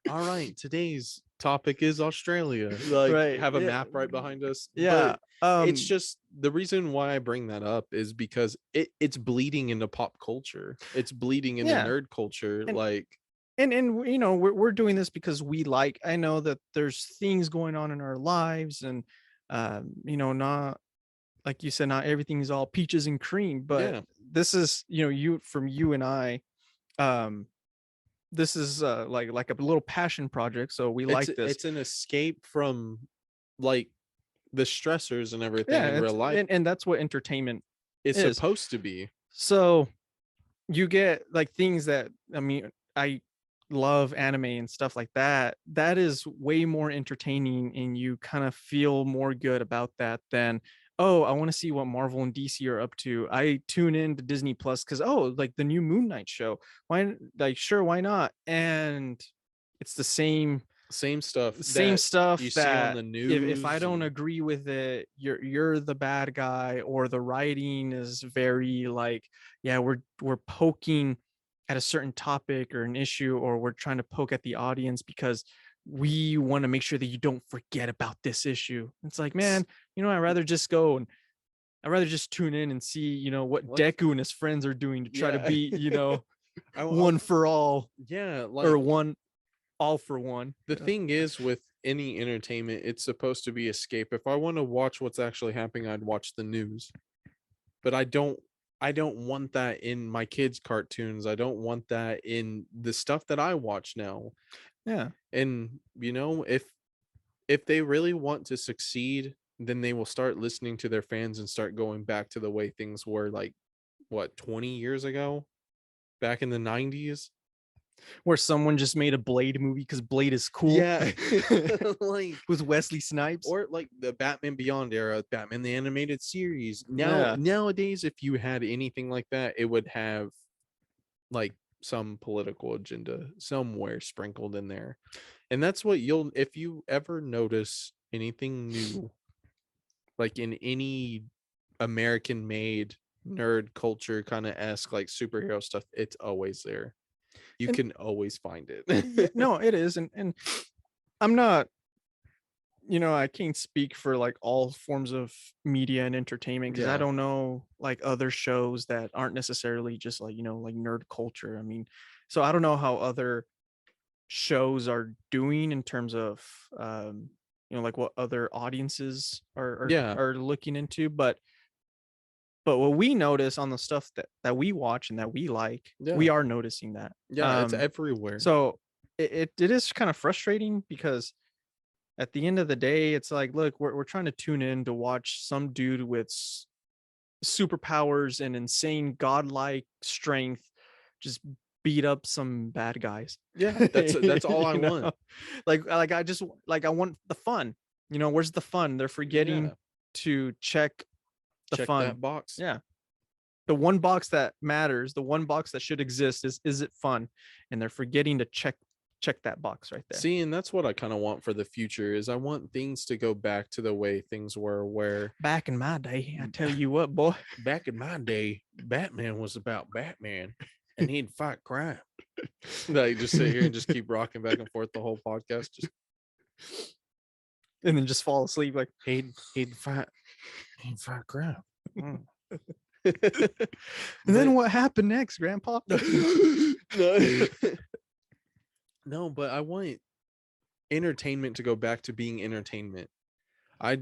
[SPEAKER 2] All right. Today's topic is Australia. Like,
[SPEAKER 1] Right.
[SPEAKER 2] have a
[SPEAKER 1] Yeah.
[SPEAKER 2] map right behind us. But
[SPEAKER 1] Yeah.
[SPEAKER 2] it's just the reason why I bring that up is because it's bleeding into pop culture. It's bleeding into
[SPEAKER 1] Yeah.
[SPEAKER 2] nerd culture.
[SPEAKER 1] And
[SPEAKER 2] Like,
[SPEAKER 1] we're doing this because we like. I know that there's things going on in our lives, and not like you said, not everything is all peaches and cream, but
[SPEAKER 2] yeah,
[SPEAKER 1] this is, you and I, um this is like a little passion project, so we
[SPEAKER 2] it's
[SPEAKER 1] like this.
[SPEAKER 2] it's an escape from like the stressors and everything
[SPEAKER 1] Yeah,
[SPEAKER 2] in real life.
[SPEAKER 1] and that's what entertainment
[SPEAKER 2] It's
[SPEAKER 1] is.
[SPEAKER 2] supposed to be.
[SPEAKER 1] So you get like things that, I mean, I love anime and stuff like that. That is way more entertaining, and you kind of feel more good about that than, oh, I want to see what Marvel and DC are up to. I tune in to Disney Plus because, oh, like the new Moon Knight show. Why, like, sure, why not? And it's the
[SPEAKER 2] Same stuff
[SPEAKER 1] same
[SPEAKER 2] that you
[SPEAKER 1] stuff
[SPEAKER 2] see on
[SPEAKER 1] that,
[SPEAKER 2] the
[SPEAKER 1] if I
[SPEAKER 2] news
[SPEAKER 1] don't
[SPEAKER 2] and
[SPEAKER 1] agree with it, you're the bad guy, or the writing is very like, yeah, we're poking at a certain topic or an issue, or we're trying to poke at the audience because we want to make sure that you don't forget about this issue. It's like,
[SPEAKER 2] S-
[SPEAKER 1] man, I'd rather just go and I'd rather just tune in and see, what
[SPEAKER 2] like
[SPEAKER 1] Deku and his friends are doing to try to
[SPEAKER 2] yeah.
[SPEAKER 1] beat,
[SPEAKER 2] I
[SPEAKER 1] one for all,
[SPEAKER 2] yeah,
[SPEAKER 1] or
[SPEAKER 2] like
[SPEAKER 1] one all for one.
[SPEAKER 2] the thing is with any entertainment, it's supposed to be escape. If I want to watch what's actually happening, I'd watch the news. But I don't want that in my kids' cartoons. I don't want that in the stuff that I watch now.
[SPEAKER 1] Yeah.
[SPEAKER 2] And if they really want to succeed, then they will start listening to their fans and start going back to the way things were like what 20 years ago, back in the 90s.
[SPEAKER 1] Where someone just made a Blade movie because Blade is cool.
[SPEAKER 2] Yeah. Like
[SPEAKER 1] With Wesley Snipes.
[SPEAKER 2] or like the Batman Beyond era, Batman the animated series.
[SPEAKER 1] Yeah.
[SPEAKER 2] Nowadays, if you had anything like that, it would have like some political agenda somewhere sprinkled in there. And that's what you'll if you ever notice anything new, like in any American made nerd culture kind of esque like superhero stuff, it's always there. You
[SPEAKER 1] And
[SPEAKER 2] can always find
[SPEAKER 1] yeah,
[SPEAKER 2] it.
[SPEAKER 1] no, it is. And I'm not, I can't speak for like all forms of media and entertainment because I
[SPEAKER 2] Yeah.
[SPEAKER 1] don't know like other shows that aren't necessarily just like, like nerd culture. I mean, so I don't know how other shows are doing in terms of like what other audiences
[SPEAKER 2] Yeah.
[SPEAKER 1] are looking into, but what we notice on the stuff that we watch and that we like, we
[SPEAKER 2] Yeah.
[SPEAKER 1] are noticing that.
[SPEAKER 2] Yeah. It's everywhere.
[SPEAKER 1] So it is kind of frustrating because at the end of the day, it's like, look, we're trying to tune in to watch some dude with superpowers and insane godlike strength just beat up some bad guys.
[SPEAKER 2] Yeah. That's all I
[SPEAKER 1] you know,
[SPEAKER 2] want.
[SPEAKER 1] like I just like I want the fun. Where's the fun? They're forgetting
[SPEAKER 2] Yeah.
[SPEAKER 1] to check the
[SPEAKER 2] Check
[SPEAKER 1] fun.
[SPEAKER 2] that box.
[SPEAKER 1] Yeah. The one box that matters, the one box that should exist is it fun? And they're forgetting to check that box right there.
[SPEAKER 2] See, and that's what I kind of want for the future is I want things to go back to the way things were where
[SPEAKER 1] Back in my day, I tell you what, boy.
[SPEAKER 2] back in my day, Batman was about Batman and he'd fight crime. Like just sit here and just keep rocking back and forth the whole podcast. Just
[SPEAKER 1] And then just fall asleep like
[SPEAKER 2] he'd fight crime. Mm.
[SPEAKER 1] and then
[SPEAKER 2] But
[SPEAKER 1] what happened next, Grandpa?
[SPEAKER 2] no, no, but I want entertainment to go back to being entertainment. I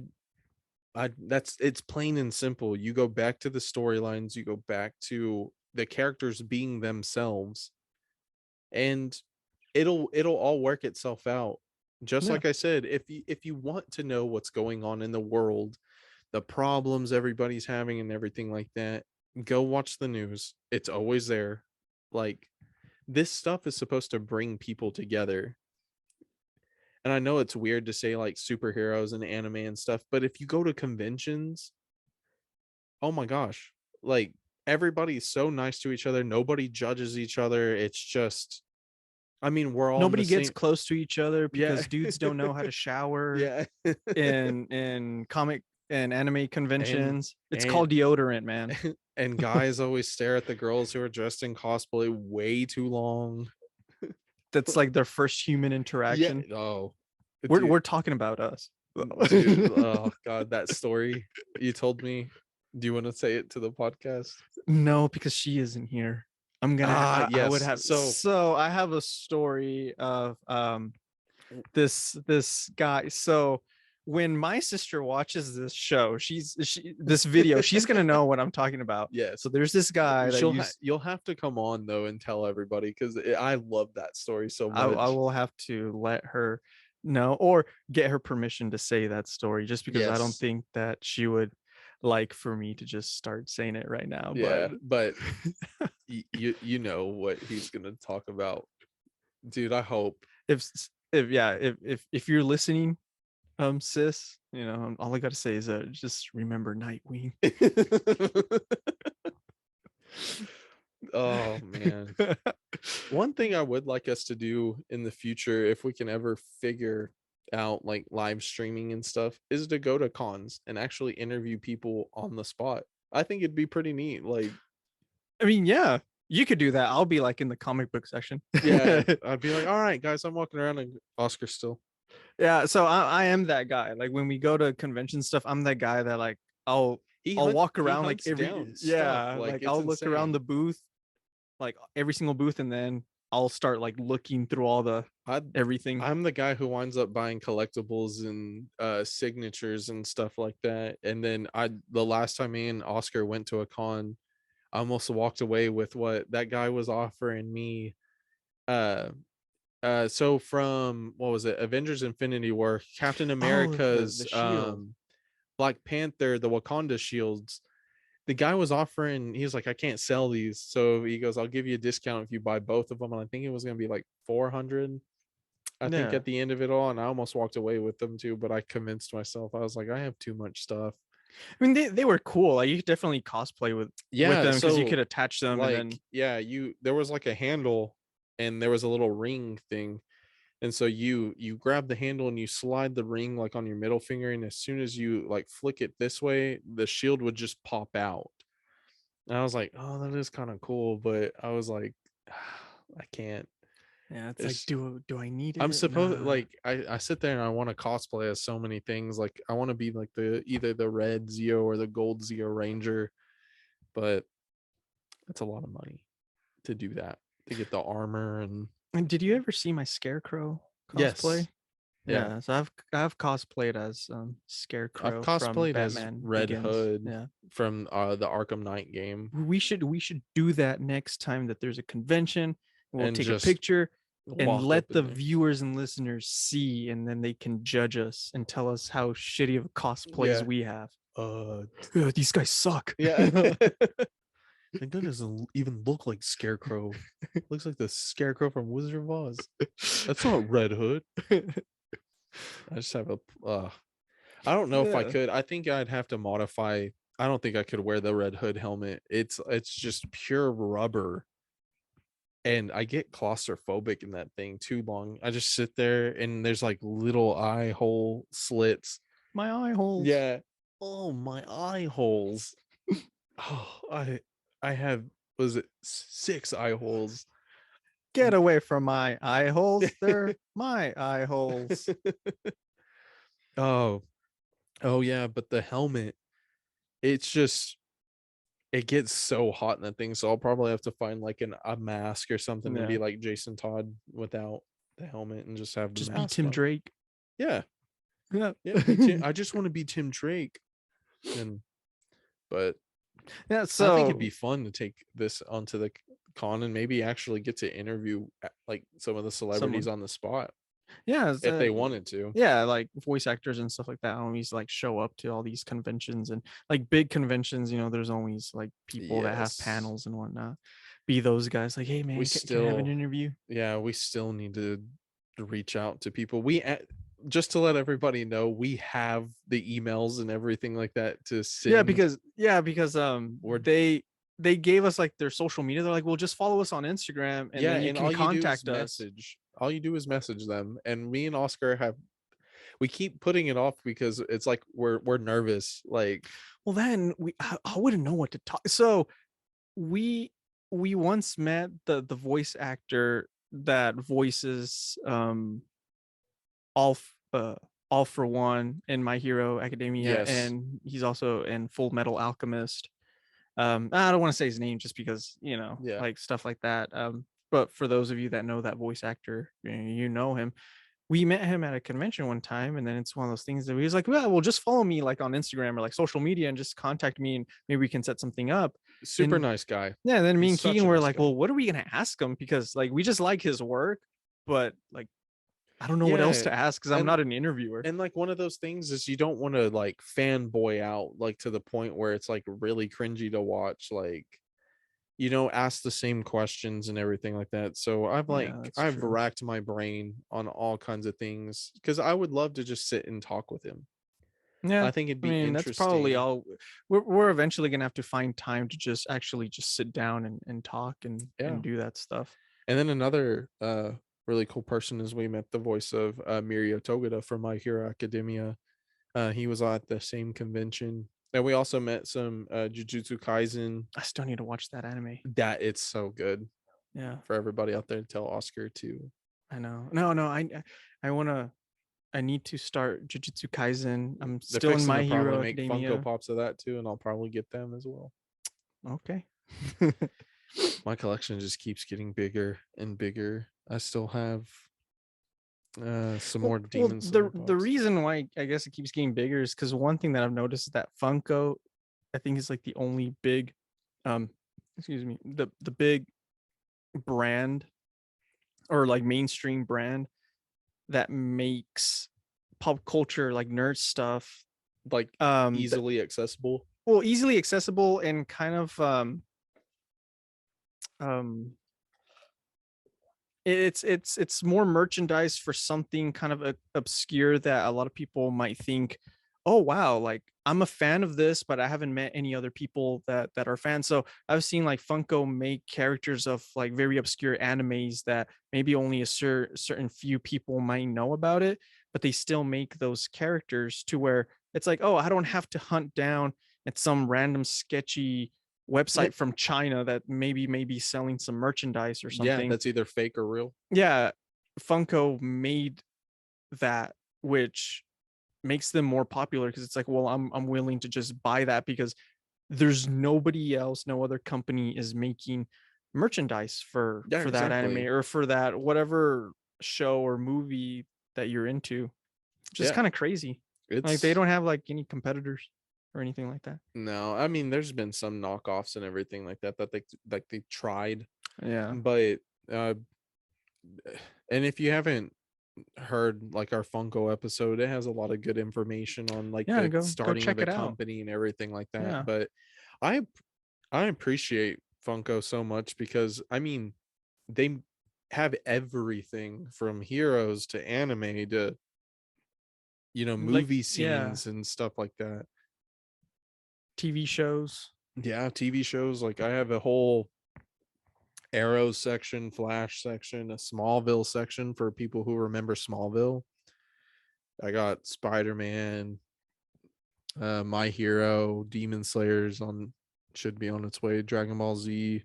[SPEAKER 2] that's it's plain and simple. You go back to the storylines, you go back to the characters being themselves, and it'll all work itself out. Just
[SPEAKER 1] Yeah.
[SPEAKER 2] like I said, if you want to know what's going on in the world, the problems everybody's having and everything like that, go watch the news. It's always there. Like this stuff is supposed to bring people together. And I know it's weird to say like superheroes and anime and stuff, but if you go to conventions, oh my gosh, like everybody's so nice to each other. Nobody judges each other. It's just, I mean, we're all in the
[SPEAKER 1] Nobody gets
[SPEAKER 2] same.
[SPEAKER 1] close to each other
[SPEAKER 2] Yeah.
[SPEAKER 1] because dudes don't know how to shower
[SPEAKER 2] Yeah.
[SPEAKER 1] in comic and anime
[SPEAKER 2] and
[SPEAKER 1] conventions. It's
[SPEAKER 2] and
[SPEAKER 1] called deodorant, man.
[SPEAKER 2] and guys always stare at the girls who are dressed in cosplay way too long.
[SPEAKER 1] That's like their first human
[SPEAKER 2] Yeah.
[SPEAKER 1] interaction.
[SPEAKER 2] Oh,
[SPEAKER 1] We're
[SPEAKER 2] dude,
[SPEAKER 1] we're talking about us.
[SPEAKER 2] dude. Oh God, that story you told me. Do you want to say it to the podcast?
[SPEAKER 1] No, because she isn't here. I would
[SPEAKER 2] Yes.
[SPEAKER 1] have so I have a story of this guy. So when my sister watches this show, this video, she's gonna know what I'm talking about.
[SPEAKER 2] Yes.
[SPEAKER 1] So there's this guy that used
[SPEAKER 2] You'll have to come on though and tell everybody because I love that story so
[SPEAKER 1] I
[SPEAKER 2] much.
[SPEAKER 1] will have to let her know or get her permission to say that story just because I don't
[SPEAKER 2] Yes.
[SPEAKER 1] think that she would like for me to just start saying it right now.
[SPEAKER 2] Yeah, but you know what he's gonna talk about, dude. I hope.
[SPEAKER 1] If yeah, if you're listening, sis, all I gotta say is just remember Nightwing.
[SPEAKER 2] Oh man. One thing I would like us to do in the future, if we can ever figure out like live streaming and stuff, is to go to cons and actually interview people on the spot. I think it'd be pretty neat. Like,
[SPEAKER 1] I mean, yeah, You could do that. I'll be like in the comic book section.
[SPEAKER 2] Yeah, I'd be like, all right, guys, I'm walking around and Oscar still.
[SPEAKER 1] Yeah, so I am that guy. Like when we go to convention stuff, I'm that guy that like I'll I'll walk
[SPEAKER 2] He
[SPEAKER 1] around like
[SPEAKER 2] hunts
[SPEAKER 1] every
[SPEAKER 2] down stuff.
[SPEAKER 1] yeah,
[SPEAKER 2] Like
[SPEAKER 1] like
[SPEAKER 2] it's
[SPEAKER 1] I'll look around
[SPEAKER 2] insane.
[SPEAKER 1] the booth, like every single booth, and then I'll start like looking through all the
[SPEAKER 2] I
[SPEAKER 1] everything.
[SPEAKER 2] I'm the guy who winds up buying collectibles and signatures and stuff like that. And then I the last time me and Oscar went to a con, I almost walked away with what that guy was offering me. Uh so from what was it? Avengers Infinity War, Captain
[SPEAKER 1] Oh, the
[SPEAKER 2] America's
[SPEAKER 1] shield.
[SPEAKER 2] Black Panther, the Wakanda shields. The guy was offering, he was like, I can't sell these. So he goes, I'll give you a discount if you buy both of them. And I think it was gonna be like 400, I think,
[SPEAKER 1] Yeah.
[SPEAKER 2] at the end of it all. And I almost walked away with them too, but I convinced myself. I was like, I have too much stuff.
[SPEAKER 1] I mean they were cool. Like you could definitely cosplay with
[SPEAKER 2] Yeah,
[SPEAKER 1] them because you could
[SPEAKER 2] so
[SPEAKER 1] attach them and
[SPEAKER 2] like,
[SPEAKER 1] then
[SPEAKER 2] yeah, you there was like a handle and there was a little ring thing. And so you grab the handle and you slide the ring like on your middle finger, and as soon as you like flick it this way, the shield would just pop out. And I was like, oh, that is kind of cool, but I was like, I can't.
[SPEAKER 1] yeah, it's like
[SPEAKER 2] It's
[SPEAKER 1] do I need
[SPEAKER 2] I'm
[SPEAKER 1] it?
[SPEAKER 2] supposed
[SPEAKER 1] Nah.
[SPEAKER 2] like I sit there and I want to cosplay as so many things. Like I want to be like the either the red Zeo or the gold Zeo Ranger, but that's a lot of money to do that, to get the armor and
[SPEAKER 1] And did you ever see my Scarecrow
[SPEAKER 2] yes.
[SPEAKER 1] cosplay?
[SPEAKER 2] Yeah.
[SPEAKER 1] Yeah, so I've cosplayed as
[SPEAKER 2] I've
[SPEAKER 1] Scarecrow from
[SPEAKER 2] cosplayed as
[SPEAKER 1] Batman
[SPEAKER 2] Red
[SPEAKER 1] Begins.
[SPEAKER 2] Hood
[SPEAKER 1] Yeah.
[SPEAKER 2] from the Arkham Knight game
[SPEAKER 1] We should do that next time that there's a convention. We'll
[SPEAKER 2] and
[SPEAKER 1] take a
[SPEAKER 2] just
[SPEAKER 1] picture and
[SPEAKER 2] walk
[SPEAKER 1] let
[SPEAKER 2] up in
[SPEAKER 1] the
[SPEAKER 2] there.
[SPEAKER 1] viewers and listeners see, and then they can judge us and tell us how shitty of cosplays
[SPEAKER 2] Yeah.
[SPEAKER 1] we have.
[SPEAKER 2] Uh
[SPEAKER 1] "Ugh, these guys suck."
[SPEAKER 2] yeah. Like that doesn't even look like Scarecrow. Looks like the Scarecrow from Wizard of Oz. That's not Red Hood. I just have a I don't know if I
[SPEAKER 1] Yeah.
[SPEAKER 2] could. I think I'd have to modify. I don't think I could wear the Red Hood helmet. It's just pure rubber, and I get claustrophobic in that thing too long. I just sit there and there's like little eye hole slits.
[SPEAKER 1] My eye holes.
[SPEAKER 2] Yeah. Oh, my eye holes. Oh, I have, was it 6 eye holes?
[SPEAKER 1] Get away from my eye holes. They're my eye holes.
[SPEAKER 2] Oh, oh yeah, but the helmet, it's just it gets so hot in that thing. So I'll probably have to find like a mask or something and be
[SPEAKER 1] Yeah.
[SPEAKER 2] like Jason Todd without the helmet and just have the
[SPEAKER 1] Just be
[SPEAKER 2] mask
[SPEAKER 1] Tim
[SPEAKER 2] on.
[SPEAKER 1] Drake.
[SPEAKER 2] Yeah.
[SPEAKER 1] Yeah.
[SPEAKER 2] Yeah. Be Tim. I just want to be Tim Drake. And but
[SPEAKER 1] Yeah,
[SPEAKER 2] I think it'd
[SPEAKER 1] so
[SPEAKER 2] be fun to take this onto the con and maybe actually get to interview like some of the celebrities
[SPEAKER 1] someone.
[SPEAKER 2] on the spot
[SPEAKER 1] Yeah,
[SPEAKER 2] if they wanted to.
[SPEAKER 1] yeah, like voice actors and stuff like that always like show up to all these conventions and like big conventions, there's always like people that have
[SPEAKER 2] Yes.
[SPEAKER 1] panels and whatnot. Be those guys like, hey
[SPEAKER 2] We
[SPEAKER 1] man, can I have an
[SPEAKER 2] still,
[SPEAKER 1] interview?
[SPEAKER 2] yeah, we still need to reach out to people. Just to let everybody know, we have the emails and everything like that to
[SPEAKER 1] Yeah,
[SPEAKER 2] send.
[SPEAKER 1] because
[SPEAKER 2] Or
[SPEAKER 1] they gave us like their social media. They're like, well, just follow us on Instagram and
[SPEAKER 2] yeah,
[SPEAKER 1] then you
[SPEAKER 2] and
[SPEAKER 1] can
[SPEAKER 2] all you do is
[SPEAKER 1] contact us.
[SPEAKER 2] message. All you do is message them. And me and Oscar have, we keep putting it off because it's like we're nervous. Like
[SPEAKER 1] Well, then I wouldn't know what to talk. So we we once met the voice actor that voices all uh all for one in My Hero Academia,
[SPEAKER 2] yes,
[SPEAKER 1] and he's also in Full Metal Alchemist. I don't want to say his name just because
[SPEAKER 2] yeah,
[SPEAKER 1] like stuff like that. But for those of you that know that voice actor, you know him. We met him at a convention one time, and then it's one of those things that he was like, well, just follow me like on Instagram or like social media and just contact me and maybe we can set something up.
[SPEAKER 2] super
[SPEAKER 1] And
[SPEAKER 2] nice guy.
[SPEAKER 1] yeah, and then me
[SPEAKER 2] He's
[SPEAKER 1] and
[SPEAKER 2] such
[SPEAKER 1] Keegan
[SPEAKER 2] a
[SPEAKER 1] were
[SPEAKER 2] nice
[SPEAKER 1] like,
[SPEAKER 2] guy.
[SPEAKER 1] well, what are we gonna ask him? Because like we just like his work, but like I don't know what else
[SPEAKER 2] Yeah,
[SPEAKER 1] to ask because I'm
[SPEAKER 2] and
[SPEAKER 1] not an interviewer.
[SPEAKER 2] like one of those things is you don't want to like fanboy out like to the point where it's like really cringy to watch. Like ask the same questions and everything like that. So
[SPEAKER 1] Yeah, that's
[SPEAKER 2] I've
[SPEAKER 1] true.
[SPEAKER 2] racked my brain on all kinds of things because I would love to just sit and talk with him.
[SPEAKER 1] Yeah,
[SPEAKER 2] I think it'd
[SPEAKER 1] I
[SPEAKER 2] be
[SPEAKER 1] mean that's probably
[SPEAKER 2] interesting.
[SPEAKER 1] all. We're eventually gonna have to find time to just actually just sit down and talk and
[SPEAKER 2] Yeah.
[SPEAKER 1] do that stuff.
[SPEAKER 2] And then another really cool person is we met the voice of Mirio Togeda from My Hero Academia. He was at the same convention. And we also met some Jujutsu Kaisen.
[SPEAKER 1] I still need to watch that anime.
[SPEAKER 2] That it's so good
[SPEAKER 1] Yeah,
[SPEAKER 2] for everybody out there. Tell Oscar to.
[SPEAKER 1] I know. No, no, I wanna. I need to start Jujutsu Kaisen. I'm
[SPEAKER 2] They're
[SPEAKER 1] still in
[SPEAKER 2] fixing
[SPEAKER 1] My
[SPEAKER 2] to probably
[SPEAKER 1] Hero
[SPEAKER 2] make Funko
[SPEAKER 1] Academia.
[SPEAKER 2] Pops of that too, and I'll probably get them as well.
[SPEAKER 1] Okay.
[SPEAKER 2] My collection just keeps getting bigger and bigger. I still have some more
[SPEAKER 1] Well,
[SPEAKER 2] Demon Slayer
[SPEAKER 1] the
[SPEAKER 2] pops.
[SPEAKER 1] reason why I guess it keeps getting bigger is because one thing that I've noticed is that Funko, I think, is like the only big, um, excuse me, the big brand or like mainstream brand that makes pop culture like nerd stuff,
[SPEAKER 2] Like
[SPEAKER 1] that,
[SPEAKER 2] easily accessible.
[SPEAKER 1] well, easily accessible and kind of um it's more merchandise for something kind of obscure that a lot of people might think, oh wow, like I'm a fan of this, but I haven't met any other people that are fans. So I've seen like Funko make characters of like very obscure animes that maybe only a certain few people might know about it, but they still make those characters to where it's like, oh, I don't have to hunt down at some random sketchy website from China that maybe selling some merchandise or
[SPEAKER 2] Yeah,
[SPEAKER 1] something.
[SPEAKER 2] that's either fake or real.
[SPEAKER 1] Yeah, Funko made that, which makes them more popular because it's like, well, I'm willing to just buy that because there's nobody else, no other company is making merchandise
[SPEAKER 2] Yeah,
[SPEAKER 1] for that anime
[SPEAKER 2] exactly.
[SPEAKER 1] or for that whatever show or movie that you're into. Just
[SPEAKER 2] Yeah,
[SPEAKER 1] kind of crazy. Like they
[SPEAKER 2] it's
[SPEAKER 1] don't have like any competitors or anything like that.
[SPEAKER 2] no. I mean, there's been some knockoffs and everything like that that they tried,
[SPEAKER 1] Yeah.
[SPEAKER 2] but uh, and if you haven't heard like our Funko episode, it has a lot of good information on like
[SPEAKER 1] Yeah,
[SPEAKER 2] the
[SPEAKER 1] go
[SPEAKER 2] starting of
[SPEAKER 1] check
[SPEAKER 2] the
[SPEAKER 1] it out.
[SPEAKER 2] company and everything like that.
[SPEAKER 1] Yeah.
[SPEAKER 2] But I I appreciate Funko so much because I mean they have everything from heroes to anime to
[SPEAKER 1] Like,
[SPEAKER 2] movie
[SPEAKER 1] yeah,
[SPEAKER 2] scenes and stuff like that.
[SPEAKER 1] TV shows.
[SPEAKER 2] Yeah, TV shows, like I have a whole Arrow section, Flash section, a Smallville section for people who remember Smallville. I got Spider-Man, My Hero, Demon Slayers on should be on its way, Dragon Ball Z.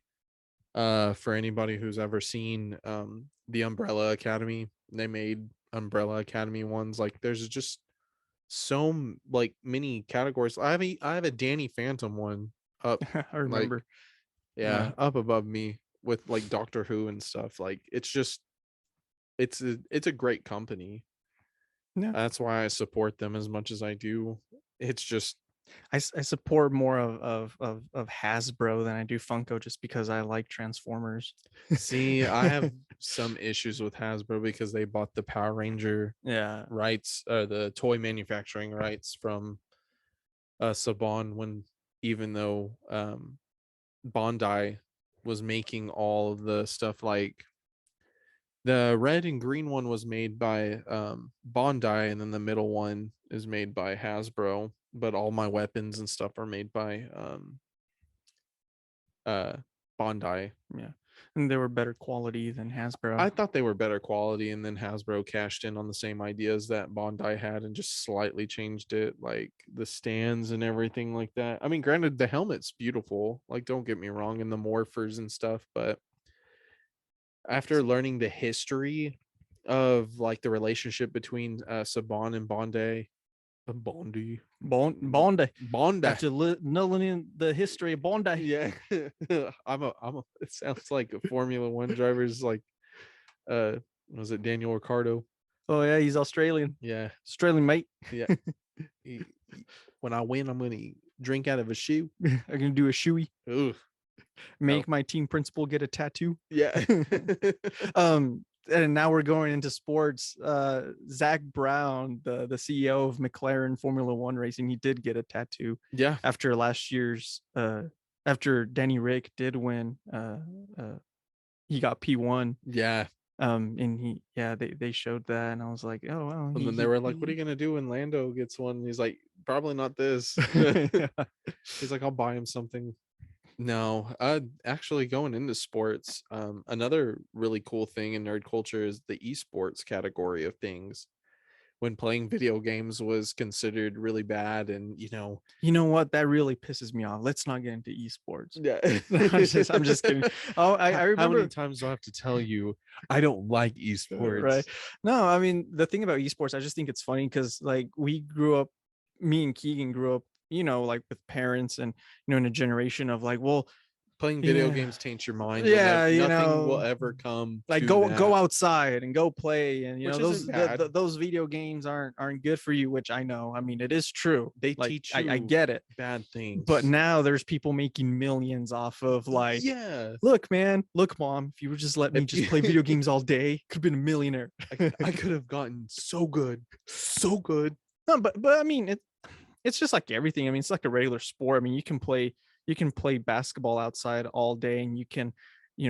[SPEAKER 2] For anybody who's ever seen the Umbrella Academy, they made Umbrella Academy ones. Like there's just like many categories. I have a Danny Phantom one up,
[SPEAKER 1] I
[SPEAKER 2] like,
[SPEAKER 1] remember.
[SPEAKER 2] yeah, up above me with like Doctor Who and stuff. Like it's just it's a great company.
[SPEAKER 1] Yeah,
[SPEAKER 2] That's why I support them as much as I do. It's just
[SPEAKER 1] I support more of Hasbro than I do Funko just because I like Transformers.
[SPEAKER 2] see, I have some issues with Hasbro because they bought the Power Ranger
[SPEAKER 1] Yeah.
[SPEAKER 2] rights, the toy manufacturing rights from Saban when even though Bondi was making all of the stuff like the red and green one was made by Bondi, and then the middle one is made by Hasbro. But all my weapons and stuff are made by uh, Bondi.
[SPEAKER 1] Yeah. And they were better quality than
[SPEAKER 2] I
[SPEAKER 1] Hasbro.
[SPEAKER 2] thought they were better quality, and then Hasbro cashed in on the same ideas that Bondi had and just slightly changed it, like the stands and everything like that. I mean, granted, the helmet's beautiful, like don't get me wrong, and the morphers and stuff, but after learning the history of like the relationship between Saban and Bondi,
[SPEAKER 1] Bondi.
[SPEAKER 2] Bondi.
[SPEAKER 1] After knowing the history of Bondi.
[SPEAKER 2] Yeah, I'm a. It sounds like a Formula One driver's like, was it Daniel Ricciardo?
[SPEAKER 1] Oh yeah, he's Australian.
[SPEAKER 2] Yeah,
[SPEAKER 1] Australian mate.
[SPEAKER 2] yeah. When I win, I'm gonna drink out of a shoe.
[SPEAKER 1] I'm gonna do a shoey.
[SPEAKER 2] Ugh, no.
[SPEAKER 1] Make my team principal get a tattoo.
[SPEAKER 2] Yeah,
[SPEAKER 1] And now we're going into sports. Zach Brown, the CEO of McLaren Formula One Racing, he did get a tattoo
[SPEAKER 2] yeah,
[SPEAKER 1] after last year's after Danny Rick did win. He got P1.
[SPEAKER 2] yeah.
[SPEAKER 1] And they showed that, and I was like, oh wow,
[SPEAKER 2] And then they were like, "What are you gonna do when Lando gets one?" He's like, "Probably not this." He's like, "I'll buy him something." No, actually going into sports, another really cool thing in nerd culture is the esports category of things, when playing video games was considered really bad, and
[SPEAKER 1] You know what? That really pisses me off. Let's not get into esports.
[SPEAKER 2] yeah.
[SPEAKER 1] I'm just kidding. Oh, I
[SPEAKER 2] How many
[SPEAKER 1] remember.
[SPEAKER 2] times do I have to tell you I don't like
[SPEAKER 1] Right.
[SPEAKER 2] esports?
[SPEAKER 1] No, I mean, the thing about esports, I just think it's funny because like we grew up, me and Keegan grew up, like with parents and in a generation of like, well,
[SPEAKER 2] Playing video
[SPEAKER 1] yeah,
[SPEAKER 2] games taints your mind. You'll never
[SPEAKER 1] yeah,
[SPEAKER 2] Nothing will ever come
[SPEAKER 1] like
[SPEAKER 2] to
[SPEAKER 1] go
[SPEAKER 2] that,
[SPEAKER 1] outside and go play, and
[SPEAKER 2] which isn't
[SPEAKER 1] those
[SPEAKER 2] bad.
[SPEAKER 1] those video games aren't good for you, which I know. I mean, it is true.
[SPEAKER 2] They
[SPEAKER 1] Like
[SPEAKER 2] teach
[SPEAKER 1] I
[SPEAKER 2] you
[SPEAKER 1] get it,
[SPEAKER 2] bad
[SPEAKER 1] but
[SPEAKER 2] things.
[SPEAKER 1] now there's people making millions off of like,
[SPEAKER 2] Yeah.
[SPEAKER 1] look, man, look, mom, if you would just let me
[SPEAKER 2] If
[SPEAKER 1] just
[SPEAKER 2] you
[SPEAKER 1] play video games all day, could have been a millionaire.
[SPEAKER 2] I could have gotten so good. So good.
[SPEAKER 1] No, but I mean, it's just like everything. I mean, it's like a regular sport. I mean, you can play basketball outside all day, and you can,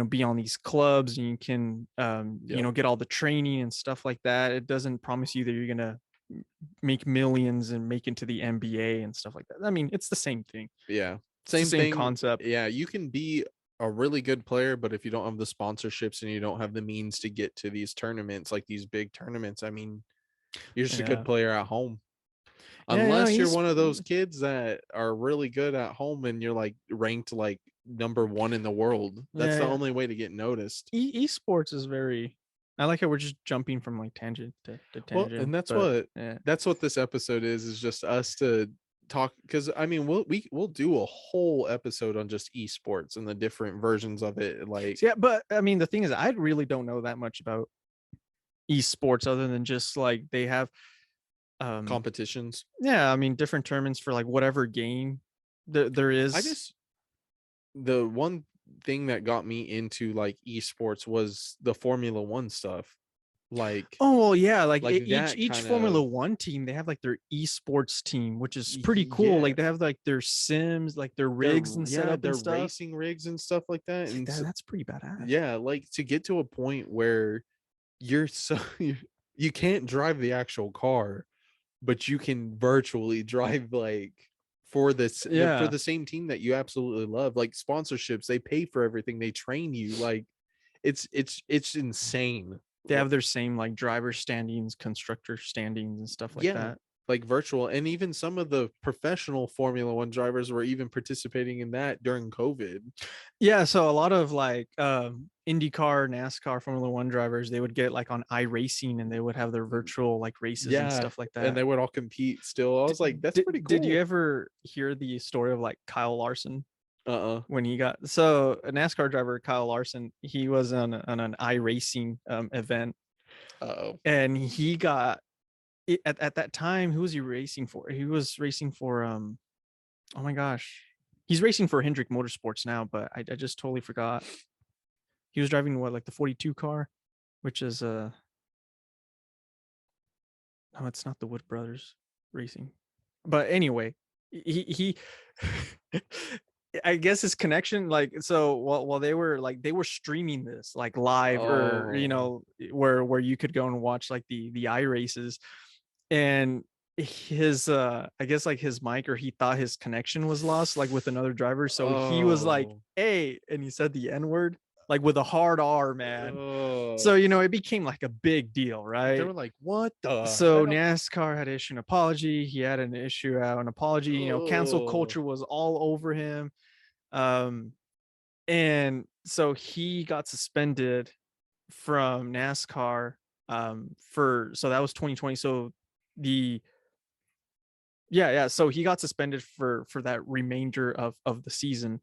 [SPEAKER 1] be on these clubs, and you can,
[SPEAKER 2] Yep.
[SPEAKER 1] get all the training and stuff like that. It doesn't promise you that you're gonna make millions and make into the NBA and stuff like that. I mean, it's the same thing.
[SPEAKER 2] Yeah.
[SPEAKER 1] It's the
[SPEAKER 2] Same
[SPEAKER 1] same
[SPEAKER 2] thing.
[SPEAKER 1] concept.
[SPEAKER 2] Yeah, you can be a really good player, but if you don't have the sponsorships and you don't have the means to get to these tournaments, like these big tournaments, I mean, you're just a good
[SPEAKER 1] Yeah,
[SPEAKER 2] player at home.
[SPEAKER 1] yeah,
[SPEAKER 2] Unless you're
[SPEAKER 1] he's
[SPEAKER 2] one of those kids that are really good at home and you're like ranked like number 1 in the world. That's
[SPEAKER 1] yeah,
[SPEAKER 2] the
[SPEAKER 1] yeah.
[SPEAKER 2] only way to get noticed.
[SPEAKER 1] Esports is very. I like how we're just jumping from like tangent to
[SPEAKER 2] Well, and
[SPEAKER 1] tangent, but yeah.
[SPEAKER 2] that's what this episode is just us to talk, because I mean we'll do a whole episode on just esports and the different versions of it,
[SPEAKER 1] So
[SPEAKER 2] like
[SPEAKER 1] yeah, but I mean, the thing is, I really don't know that much about esports other than just like they have, um,
[SPEAKER 2] competitions.
[SPEAKER 1] yeah, I mean, different tournaments for like whatever game there
[SPEAKER 2] I
[SPEAKER 1] is.
[SPEAKER 2] just The one thing that got me into like esports was the Formula 1 stuff. Like
[SPEAKER 1] Oh well, yeah, like each
[SPEAKER 2] that
[SPEAKER 1] each
[SPEAKER 2] kind
[SPEAKER 1] Formula
[SPEAKER 2] of
[SPEAKER 1] One team, they have like their esports team, which is pretty cool.
[SPEAKER 2] yeah.
[SPEAKER 1] Like they have like their sims, like their
[SPEAKER 2] They're
[SPEAKER 1] rigs and
[SPEAKER 2] yeah,
[SPEAKER 1] setup and
[SPEAKER 2] they're
[SPEAKER 1] stuff.
[SPEAKER 2] racing rigs and stuff like that.
[SPEAKER 1] It's like
[SPEAKER 2] And
[SPEAKER 1] that.
[SPEAKER 2] so,
[SPEAKER 1] That's pretty badass.
[SPEAKER 2] yeah, like to get to a point where you're so you can't drive the actual car, but you can virtually drive like for
[SPEAKER 1] Yeah,
[SPEAKER 2] the same team that you absolutely love. Like sponsorships, they pay for everything, they train you. Like it's insane.
[SPEAKER 1] they have their same like driver standings, constructor standings, and stuff like
[SPEAKER 2] Yeah,
[SPEAKER 1] that.
[SPEAKER 2] like virtual, and even some of the professional Formula 1 drivers were even participating in that during COVID.
[SPEAKER 1] Yeah, so a lot of like IndyCar, NASCAR, Formula One drivers, they would get like on iRacing and they would have their virtual like races and
[SPEAKER 2] Yeah,
[SPEAKER 1] stuff like
[SPEAKER 2] and
[SPEAKER 1] that.
[SPEAKER 2] they would all compete still. I
[SPEAKER 1] Did,
[SPEAKER 2] was like, that's pretty
[SPEAKER 1] did you
[SPEAKER 2] cool.
[SPEAKER 1] ever hear the story of like Kyle Larson
[SPEAKER 2] Uh-uh.
[SPEAKER 1] when he got so a NASCAR driver, Kyle Larson, he was on an iRacing event,
[SPEAKER 2] Uh-oh.
[SPEAKER 1] and he got at that time, who was he racing for? He was racing for oh my gosh. He's racing for Hendrick Motorsports now, but I just totally forgot. He was driving what, like the 42 car, which is no, it's not the Wood Brothers Racing. But anyway, he I guess his connection, like, so while they were streaming this like live, or
[SPEAKER 2] Oh.
[SPEAKER 1] where you could go and watch like the I races, and his I guess like his mic, or he thought his connection was lost like with another driver, so he was like,
[SPEAKER 2] Oh.
[SPEAKER 1] hey, and he said the n-word like with a hard R, man.
[SPEAKER 2] Oh.
[SPEAKER 1] So it became like a big deal,
[SPEAKER 2] They
[SPEAKER 1] right?
[SPEAKER 2] were like, what the
[SPEAKER 1] So
[SPEAKER 2] hell?
[SPEAKER 1] NASCAR had to issue an apology. He had an issue out an apology. Cancel
[SPEAKER 2] Oh.
[SPEAKER 1] culture was all over him. Um, and so he got suspended from NASCAR, for, so that was 2020. So the yeah, so he got suspended for that remainder of the season.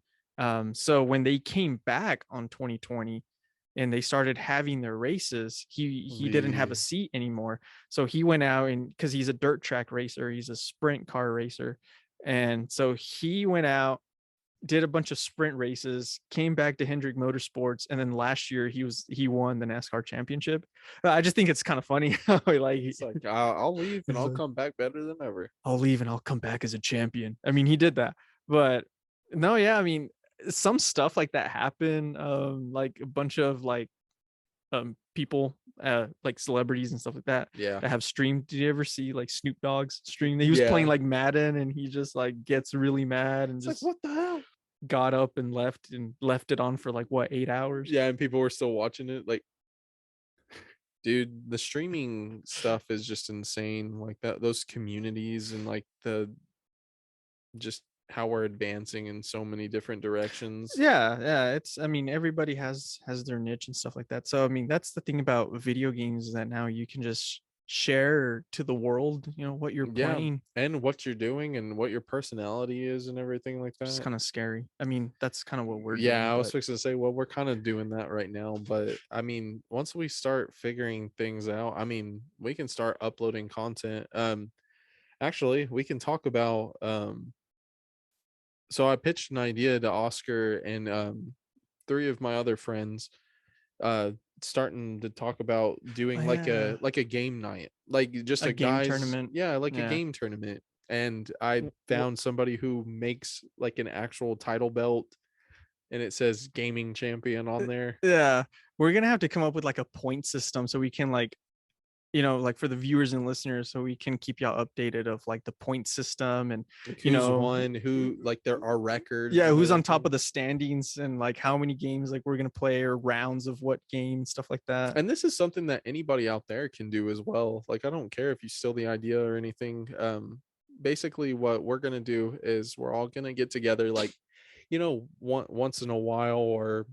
[SPEAKER 1] So when they came back on 2020 and they started having their races, he didn't have a
[SPEAKER 2] The
[SPEAKER 1] seat anymore. So he went out, and because he's a dirt track racer, he's a sprint car racer, and so he went out, did a bunch of sprint races, came back to Hendrick Motorsports, and then last year he won the NASCAR championship. I just think it's kind of funny how
[SPEAKER 2] It's like, I'll leave and
[SPEAKER 1] he's
[SPEAKER 2] I'll
[SPEAKER 1] like,
[SPEAKER 2] come back better than ever.
[SPEAKER 1] I'll leave and I'll come back as a champion. I mean, he did that, but no, yeah, I mean, some stuff like that happen. Like a bunch of like people, like celebrities and stuff like that
[SPEAKER 2] Yeah.
[SPEAKER 1] that have streamed. Did you ever see like Snoop Dogg's stream? He was playing
[SPEAKER 2] Yeah.
[SPEAKER 1] like Madden, and he just like gets really mad and
[SPEAKER 2] It's like,
[SPEAKER 1] just
[SPEAKER 2] what the hell?
[SPEAKER 1] got up and left it on for like what, 8 hours.
[SPEAKER 2] Yeah, and people were still watching it. Like, Dude, the streaming stuff is just insane. Like that, those communities and like the just how we're advancing in so many different directions.
[SPEAKER 1] Yeah, it's, I mean, everybody has their niche and stuff like that. So I mean, that's the thing about video games, is that now you can just share to the world, what you're
[SPEAKER 2] Yeah,
[SPEAKER 1] playing.
[SPEAKER 2] and what you're doing and what your personality is and everything like
[SPEAKER 1] Which is
[SPEAKER 2] that.
[SPEAKER 1] kind of scary. I mean, that's kind of what we're
[SPEAKER 2] Yeah,
[SPEAKER 1] doing,
[SPEAKER 2] I was
[SPEAKER 1] but
[SPEAKER 2] fixing to say, well, we're kind of doing that right now, but I mean, once we start figuring things out, I mean, we can start uploading content. Actually, we can talk about so I pitched an idea to Oscar and three of my other friends, uh starting to talk about
[SPEAKER 1] oh
[SPEAKER 2] doing
[SPEAKER 1] yeah,
[SPEAKER 2] like a game night, like just
[SPEAKER 1] a
[SPEAKER 2] a
[SPEAKER 1] game
[SPEAKER 2] guys,
[SPEAKER 1] tournament.
[SPEAKER 2] yeah, like a
[SPEAKER 1] Yeah.
[SPEAKER 2] game tournament. And I
[SPEAKER 1] Well,
[SPEAKER 2] found somebody who makes like an actual title belt, and it says gaming champion on there.
[SPEAKER 1] yeah, we're gonna have to come up with like a point system so we can like, like for the viewers and listeners, so we can keep y'all updated of like the point system and
[SPEAKER 2] Like
[SPEAKER 1] you
[SPEAKER 2] who's
[SPEAKER 1] know
[SPEAKER 2] won, who, like there are records
[SPEAKER 1] yeah,
[SPEAKER 2] and
[SPEAKER 1] who's on top of
[SPEAKER 2] everything.
[SPEAKER 1] the standings and like how many games like we're gonna play or rounds of what game, stuff like that.
[SPEAKER 2] And this is something that anybody out there can do as well. Like I don't care if you steal the idea or anything. Basically what we're going to do is we're all going to get together, like, once in a while, or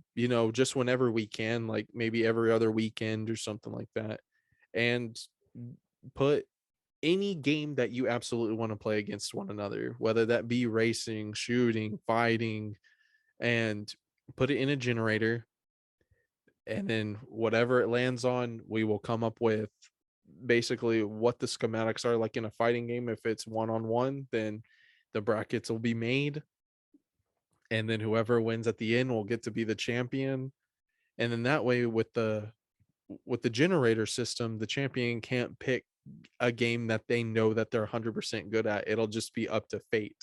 [SPEAKER 2] just whenever we can, like maybe every other weekend or something like that, and put any game that you absolutely want to play against one another, whether that be racing, shooting, fighting, and put it in a generator. And then whatever it lands on, we will come up with basically what the schematics are like in a fighting game. If it's one on one, then the brackets will be made, and then whoever wins at the end will get to be the champion. And then that way, with the generator system, the champion can't pick a game that they know that they're 100% good at. It'll just be up to fate.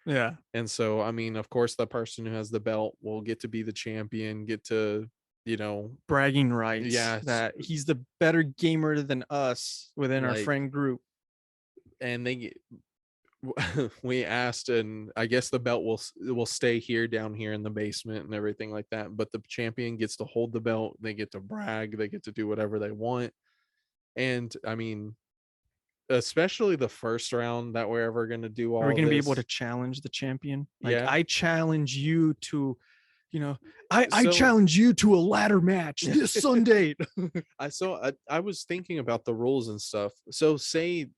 [SPEAKER 1] Yeah,
[SPEAKER 2] And so, I mean, of course, the person who has the belt will get to be the champion, get to, you know,
[SPEAKER 1] bragging rights
[SPEAKER 2] yeah,
[SPEAKER 1] that he's the better gamer than us within our
[SPEAKER 2] like,
[SPEAKER 1] friend group.
[SPEAKER 2] and they we asked, and I guess the belt will stay here down here in the basement and everything like that. But the champion gets to hold the belt. They get to brag. They get to do whatever they want. And I mean, especially the first round that we're ever going to do
[SPEAKER 1] Are we
[SPEAKER 2] all of
[SPEAKER 1] going to be able to
[SPEAKER 2] this.
[SPEAKER 1] challenge the champion? Like,
[SPEAKER 2] Yeah.
[SPEAKER 1] I challenge you to, you know, I
[SPEAKER 2] So
[SPEAKER 1] challenge you to a ladder match this Sunday.
[SPEAKER 2] I was thinking about the rules and stuff. So say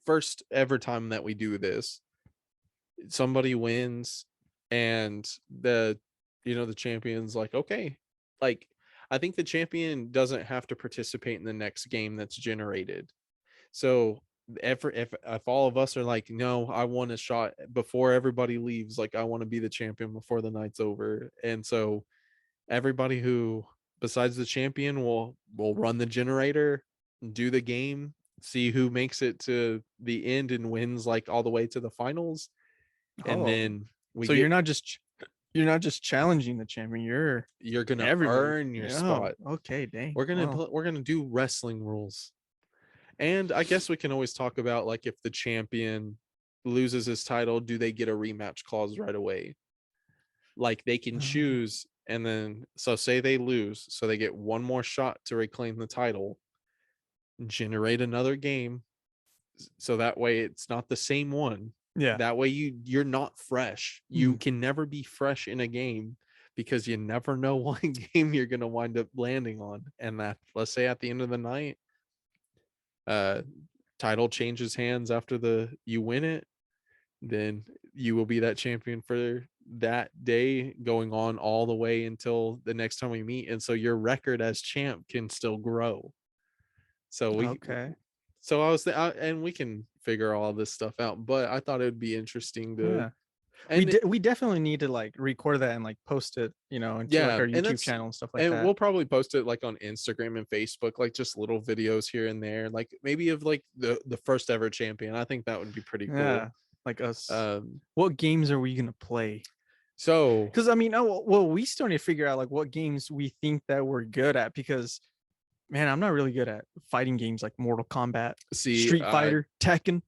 [SPEAKER 2] first ever time that we do this, somebody wins, and the champion's like, okay, like I think the champion doesn't have to participate in the next game that's generated. So if all of us are like, no, I want a shot before everybody leaves, like I want to be the champion before the night's over. And so everybody who besides the champion will run the generator, do the game, see who makes it to the end and wins like all the way to the finals. And
[SPEAKER 1] Oh,
[SPEAKER 2] then we
[SPEAKER 1] so
[SPEAKER 2] get
[SPEAKER 1] you're not just challenging the champion. You're
[SPEAKER 2] you're gonna
[SPEAKER 1] everybody.
[SPEAKER 2] earn your
[SPEAKER 1] Oh,
[SPEAKER 2] spot.
[SPEAKER 1] okay, dang. Well,
[SPEAKER 2] We're gonna do wrestling rules. And I guess we can always talk about, like, if the champion loses his title, do they get a rematch clause right away? Like they can choose, and then so say they lose, so they get one more shot to reclaim the title, generate another game, so that way it's not the same one.
[SPEAKER 1] yeah.
[SPEAKER 2] That way you're not fresh. You
[SPEAKER 1] Hmm.
[SPEAKER 2] can never be fresh in a game, because you never know what game you're going to wind up landing on. And that, let's say at the end of the night, uh title changes hands after the you win it, then you will be that champion for that day, going on all the way until the next time we meet. And so your record as champ can still grow. So
[SPEAKER 1] Okay.
[SPEAKER 2] I was and we can figure all this stuff out, but I thought it would be interesting to.
[SPEAKER 1] Yeah.
[SPEAKER 2] And
[SPEAKER 1] We definitely need to like record that and like post it, into like
[SPEAKER 2] yeah,
[SPEAKER 1] our
[SPEAKER 2] and
[SPEAKER 1] YouTube
[SPEAKER 2] that's
[SPEAKER 1] channel and stuff like
[SPEAKER 2] and
[SPEAKER 1] that.
[SPEAKER 2] we'll probably post it like on Instagram and Facebook, like just little videos here and there, like maybe of like the first ever champion. I think that would be pretty cool.
[SPEAKER 1] Yeah. Like us.
[SPEAKER 2] um
[SPEAKER 1] What games are we gonna play?
[SPEAKER 2] so
[SPEAKER 1] Because I mean, oh well, we still need to figure out like what games we think that we're good at. Because man, I'm not really good at fighting games like Mortal Kombat,
[SPEAKER 2] see
[SPEAKER 1] Street Fighter, Tekken.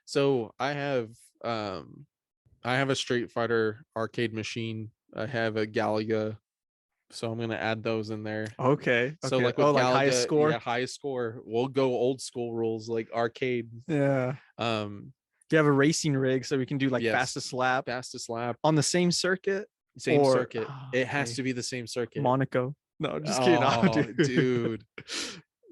[SPEAKER 2] so I have a Street Fighter arcade machine. I have a Galaga. So I'm gonna add those in there.
[SPEAKER 1] Okay.
[SPEAKER 2] So
[SPEAKER 1] Okay.
[SPEAKER 2] like
[SPEAKER 1] Oh,
[SPEAKER 2] with
[SPEAKER 1] like highest
[SPEAKER 2] Galaga, yeah,
[SPEAKER 1] score.
[SPEAKER 2] highest score. We'll go old school rules like arcade.
[SPEAKER 1] Yeah.
[SPEAKER 2] Um,
[SPEAKER 1] Do you have a racing rig so we can do like
[SPEAKER 2] yes,
[SPEAKER 1] fastest lap
[SPEAKER 2] fastest lap,
[SPEAKER 1] on the same circuit
[SPEAKER 2] same
[SPEAKER 1] or
[SPEAKER 2] circuit. It has
[SPEAKER 1] okay,
[SPEAKER 2] to be the same circuit.
[SPEAKER 1] Monaco? No, just kidding. Oh,
[SPEAKER 2] Oh,
[SPEAKER 1] dude.
[SPEAKER 2] dude.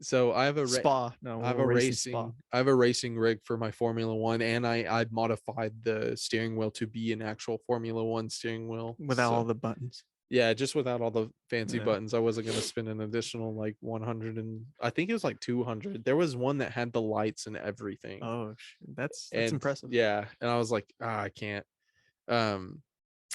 [SPEAKER 2] So
[SPEAKER 1] Spa. No,
[SPEAKER 2] I have
[SPEAKER 1] we're
[SPEAKER 2] a
[SPEAKER 1] racing spa
[SPEAKER 2] racing rig for my Formula One, and I modified the steering wheel to be an actual Formula One steering wheel.
[SPEAKER 1] without all
[SPEAKER 2] So
[SPEAKER 1] the buttons.
[SPEAKER 2] yeah, just without all the fancy
[SPEAKER 1] Yeah.
[SPEAKER 2] buttons. I wasn't gonna spend an additional like 100, and I think it was like 200. There was one that had the lights and everything.
[SPEAKER 1] Oh, that's
[SPEAKER 2] And
[SPEAKER 1] impressive.
[SPEAKER 2] yeah, and I was like, I can't. Um,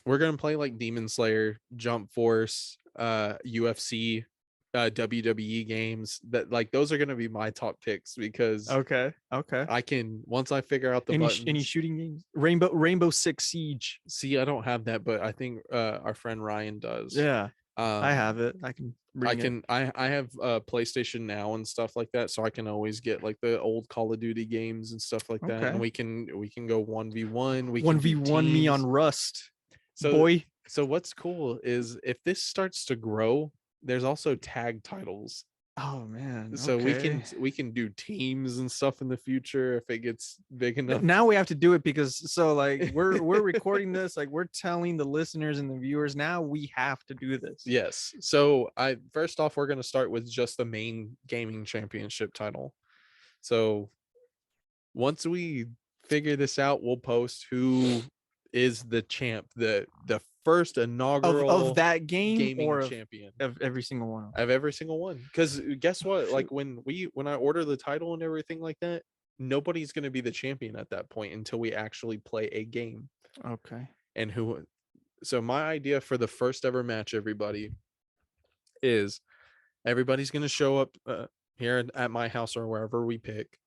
[SPEAKER 2] we're gonna play like Demon Slayer, Jump Force, UFC, WWE games. That like those are gonna be my top picks because
[SPEAKER 1] Okay. Okay.
[SPEAKER 2] I can once I figure out the
[SPEAKER 1] Any
[SPEAKER 2] buttons.
[SPEAKER 1] shooting games? Rainbow Six Siege.
[SPEAKER 2] See, I don't have that, but I think our friend Ryan does.
[SPEAKER 1] Yeah, I have
[SPEAKER 2] Um,
[SPEAKER 1] it. I can bring it.
[SPEAKER 2] I have PlayStation Now and stuff like that, so I can always get like the old Call of Duty games and stuff like that, and
[SPEAKER 1] Okay.
[SPEAKER 2] we can go 1v1. We can
[SPEAKER 1] One v
[SPEAKER 2] do
[SPEAKER 1] one me on
[SPEAKER 2] teams.
[SPEAKER 1] Rust,
[SPEAKER 2] So
[SPEAKER 1] boy.
[SPEAKER 2] what's cool is if this starts to grow, there's also tag titles.
[SPEAKER 1] Oh man.
[SPEAKER 2] So
[SPEAKER 1] Okay.
[SPEAKER 2] we can do teams and stuff in the future if it gets big enough.
[SPEAKER 1] Now we have to do it because so like we're recording this, like we're telling the listeners and the viewers now we have to do this.
[SPEAKER 2] Yes. So I first off we're going to start with just the main gaming championship title. So once we figure this out, we'll post who is the champ, the first
[SPEAKER 1] Of
[SPEAKER 2] inaugural
[SPEAKER 1] that game
[SPEAKER 2] gaming
[SPEAKER 1] or
[SPEAKER 2] champion
[SPEAKER 1] of every single one.
[SPEAKER 2] of every single one. Because guess
[SPEAKER 1] Oh,
[SPEAKER 2] what? Like
[SPEAKER 1] shoot.
[SPEAKER 2] when I order the title and everything like that, nobody's going to be the champion at that point until we actually play a game.
[SPEAKER 1] Okay.
[SPEAKER 2] And who? So my idea for the first ever match, everybody, is everybody's going to show up here at my house or wherever we pick.